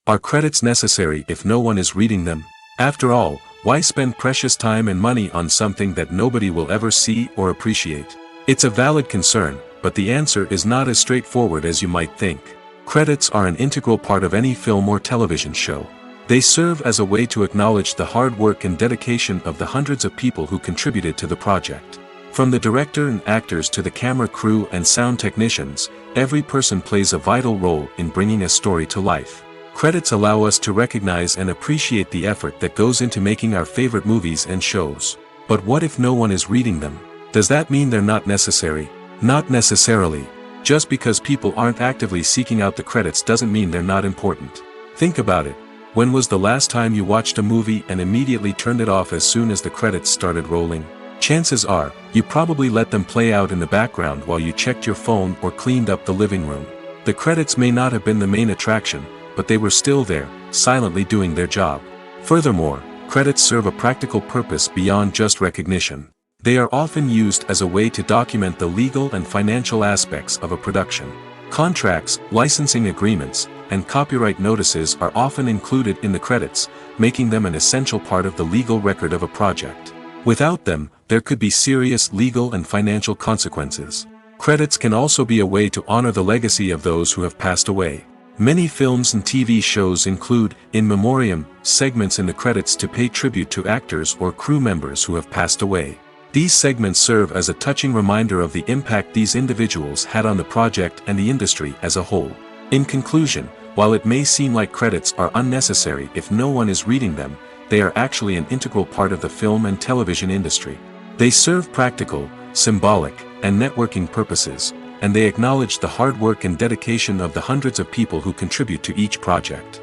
Are credits necessary if no one is reading them? After all, why spend precious time and money on something that nobody will ever see or appreciate? It's a valid concern, but the answer is not as straightforward as you might think. Credits are an integral part of any film or television show. They serve as a way to acknowledge the hard work and dedication of the hundreds of people who contributed to the project. From the director and actors to the camera crew and sound technicians, every person plays a vital role in bringing a story to life. Credits allow us to recognize and appreciate the effort that goes into making our favorite movies and shows. But what if no one is reading them? Does that mean they're not necessary? Not necessarily. Just because people aren't actively seeking out the credits doesn't mean they're not important. Think about it. When was the last time you watched a movie and immediately turned it off as soon as the credits started rolling? Chances are, you probably let them play out in the background while you checked your phone or cleaned up the living room. The credits may not have been the main attraction, but they were still there, silently doing their job. Furthermore, credits serve a practical purpose beyond just recognition. They are often used as a way to document the legal and financial aspects of a production. Contracts, licensing agreements, and copyright notices are often included in the credits, making them an essential part of the legal record of a project. Without them, there could be serious legal and financial consequences. Credits can also be a way to honor the legacy of those who have passed away. Many films and TV shows include, in memoriam, segments in the credits to pay tribute to actors or crew members who have passed away. These segments serve as a touching reminder of the impact these individuals had on the project and the industry as a whole. In conclusion, while it may seem like credits are unnecessary if no one is reading them, they are actually an integral part of the film and television industry. They serve practical, symbolic, and networking purposes, and they acknowledge the hard work and dedication of the hundreds of people who contribute to each project.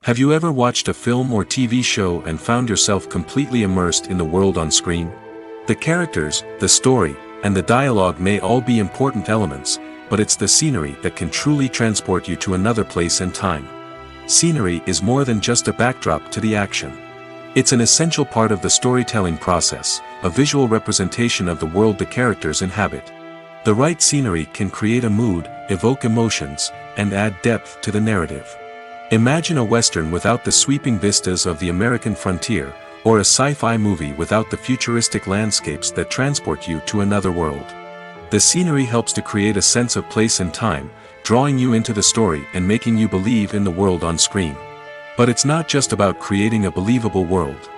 Have you ever watched a film or TV show and found yourself completely immersed in the world on screen? The characters, the story, and the dialogue may all be important elements, but it's the scenery that can truly transport you to another place and time. Scenery is more than just a backdrop to the action. It's an essential part of the storytelling process, a visual representation of the world the characters inhabit. The right scenery can create a mood, evoke emotions, and add depth to the narrative. Imagine a Western without the sweeping vistas of the American frontier, or a sci-fi movie without the futuristic landscapes that transport you to another world. The scenery helps to create a sense of place and time, drawing you into the story and making you believe in the world on screen. But it's not just about creating a believable world.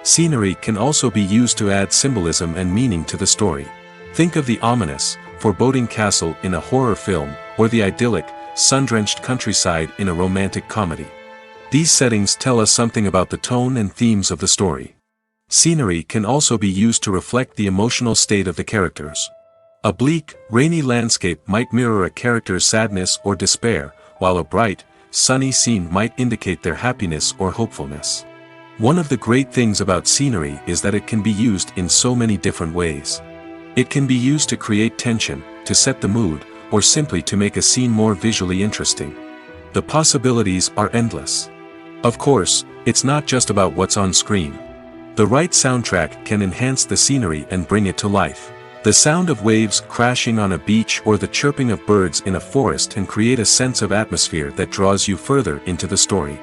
Scenery can also be used to add symbolism and meaning to the story. Think of the ominous, foreboding castle in a horror film, or the idyllic, sun-drenched countryside in a romantic comedy. These settings tell us something about the tone and themes of the story. Scenery can also be used to reflect the emotional state of the characters. A bleak, rainy landscape might mirror a character's sadness or despair, while a bright, sunny scene might indicate their happiness or hopefulness. One of the great things about scenery is that it can be used in so many different ways. It can be used to create tension, to set the mood, or simply to make a scene more visually interesting. The possibilities are endless. Of course, it's not just about what's on screen. The right soundtrack can enhance the scenery and bring it to life. The sound of waves crashing on a beach or the chirping of birds in a forest can create a sense of atmosphere that draws you further into the story.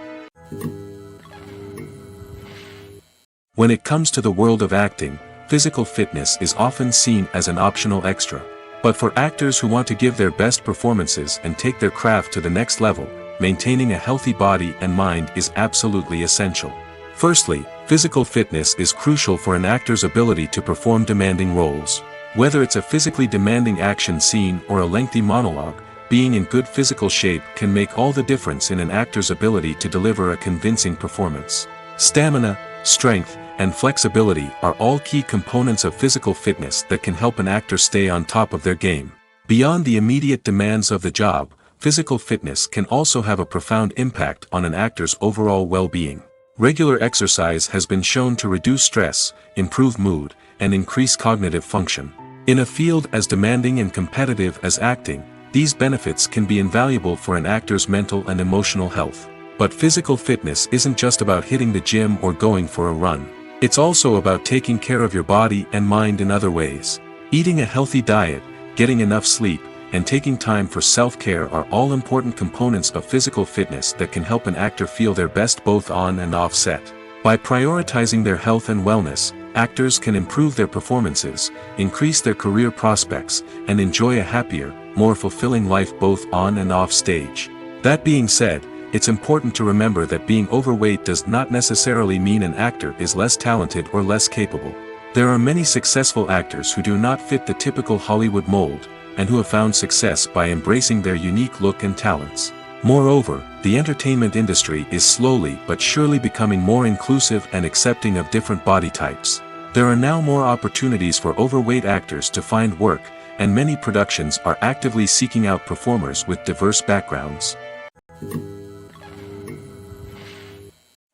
When it comes to the world of acting, physical fitness is often seen as an optional extra. But for actors who want to give their best performances and take their craft to the next level, maintaining a healthy body and mind is absolutely essential. Firstly, physical fitness is crucial for an actor's ability to perform demanding roles. Whether it's a physically demanding action scene or a lengthy monologue, being in good physical shape can make all the difference in an actor's ability to deliver a convincing performance. Stamina, strength, and flexibility are all key components of physical fitness that can help an actor stay on top of their game. Beyond the immediate demands of the job, physical fitness can also have a profound impact on an actor's overall well-being. Regular exercise has been shown to reduce stress, improve mood, and increase cognitive function. In a field as demanding and competitive as acting, these benefits can be invaluable for an actor's mental and emotional health. But physical fitness isn't just about hitting the gym or going for a run. It's also about taking care of your body and mind in other ways. Eating a healthy diet, getting enough sleep, and taking time for self-care are all important components of physical fitness that can help an actor feel their best both on and off set. By prioritizing their health and wellness, actors can improve their performances, increase their career prospects, and enjoy a happier, more fulfilling life both on and off stage. That being said, it's important to remember that being overweight does not necessarily mean an actor is less talented or less capable. There are many successful actors who do not fit the typical Hollywood mold, and who have found success by embracing their unique look and talents. Moreover, the entertainment industry is slowly but surely becoming more inclusive and accepting of different body types. There are now more opportunities for overweight actors to find work, and many productions are actively seeking out performers with diverse backgrounds.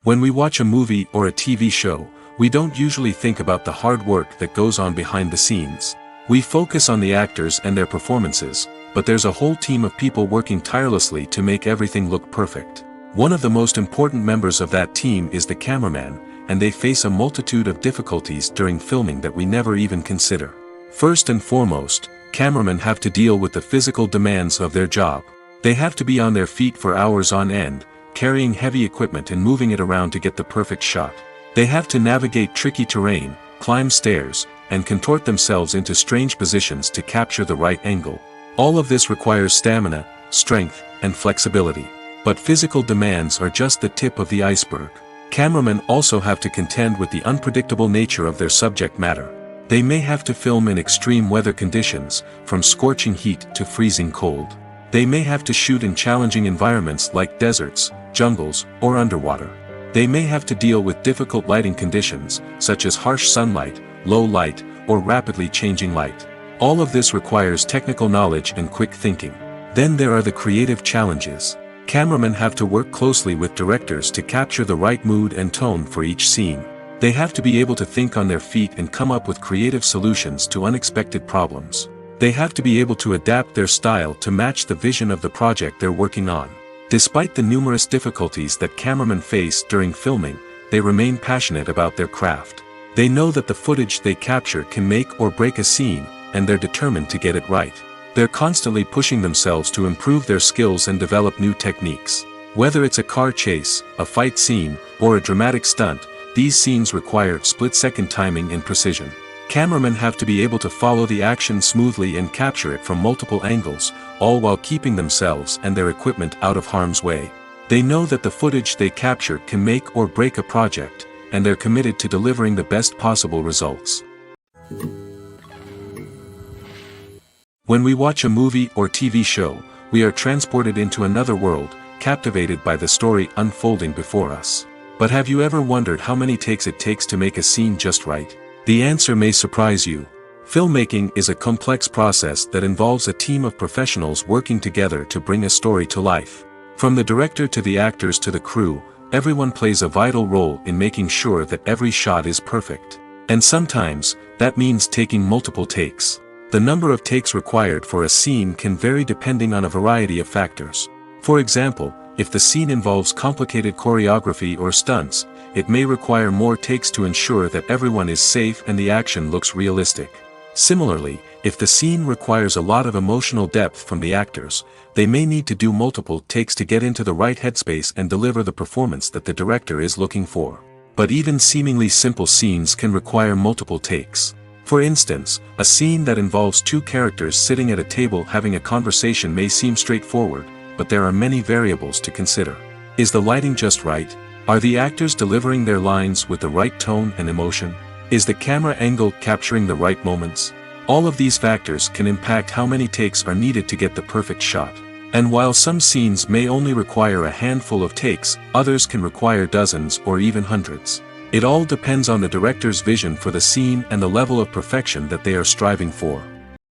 When we watch a movie or a TV show, we don't usually think about the hard work that goes on behind the scenes. We focus on the actors and their performances, but there's a whole team of people working tirelessly to make everything look perfect. One of the most important members of that team is the cameraman, and they face a multitude of difficulties during filming that we never even consider. First and foremost, cameramen have to deal with the physical demands of their job. They have to be on their feet for hours on end, carrying heavy equipment and moving it around to get the perfect shot. They have to navigate tricky terrain, climb stairs, and contort themselves into strange positions to capture the right angle. All of this requires stamina, strength, and flexibility. But physical demands are just the tip of the iceberg. Cameramen also have to contend with the unpredictable nature of their subject matter. They may have to film in extreme weather conditions, from scorching heat to freezing cold. They may have to shoot in challenging environments like deserts, jungles, or underwater. They may have to deal with difficult lighting conditions, such as harsh sunlight, low light, or rapidly changing light. All of this requires technical knowledge and quick thinking. Then there are the creative challenges. Cameramen have to work closely with directors to capture the right mood and tone for each scene. They have to be able to think on their feet and come up with creative solutions to unexpected problems. They have to be able to adapt their style to match the vision of the project they're working on. Despite the numerous difficulties that cameramen face during filming, they remain passionate about their craft. They know that the footage they capture can make or break a scene, and they're determined to get it right. They're constantly pushing themselves to improve their skills and develop new techniques. Whether it's a car chase, a fight scene, or a dramatic stunt, these scenes require split-second timing and precision. Cameramen have to be able to follow the action smoothly and capture it from multiple angles, all while keeping themselves and their equipment out of harm's way. They know that the footage they capture can make or break a project, and they're committed to delivering the best possible results. When we watch a movie or TV show, we are transported into another world, captivated by the story unfolding before us. But have you ever wondered how many takes it takes to make a scene just right? The answer may surprise you. Filmmaking is a complex process that involves a team of professionals working together to bring a story to life. From the director to the actors to the crew, everyone plays a vital role in making sure that every shot is perfect. And sometimes, that means taking multiple takes. The number of takes required for a scene can vary depending on a variety of factors. For example, if the scene involves complicated choreography or stunts, it may require more takes to ensure that everyone is safe and the action looks realistic. Similarly, if the scene requires a lot of emotional depth from the actors, they may need to do multiple takes to get into the right headspace and deliver the performance that the director is looking for. But even seemingly simple scenes can require multiple takes. For instance, a scene that involves two characters sitting at a table having a conversation may seem straightforward, but there are many variables to consider. Is the lighting just right? Are the actors delivering their lines with the right tone and emotion? Is the camera angle capturing the right moments? All of these factors can impact how many takes are needed to get the perfect shot. And while some scenes may only require a handful of takes, others can require dozens or even hundreds. It all depends on the director's vision for the scene and the level of perfection that they are striving for.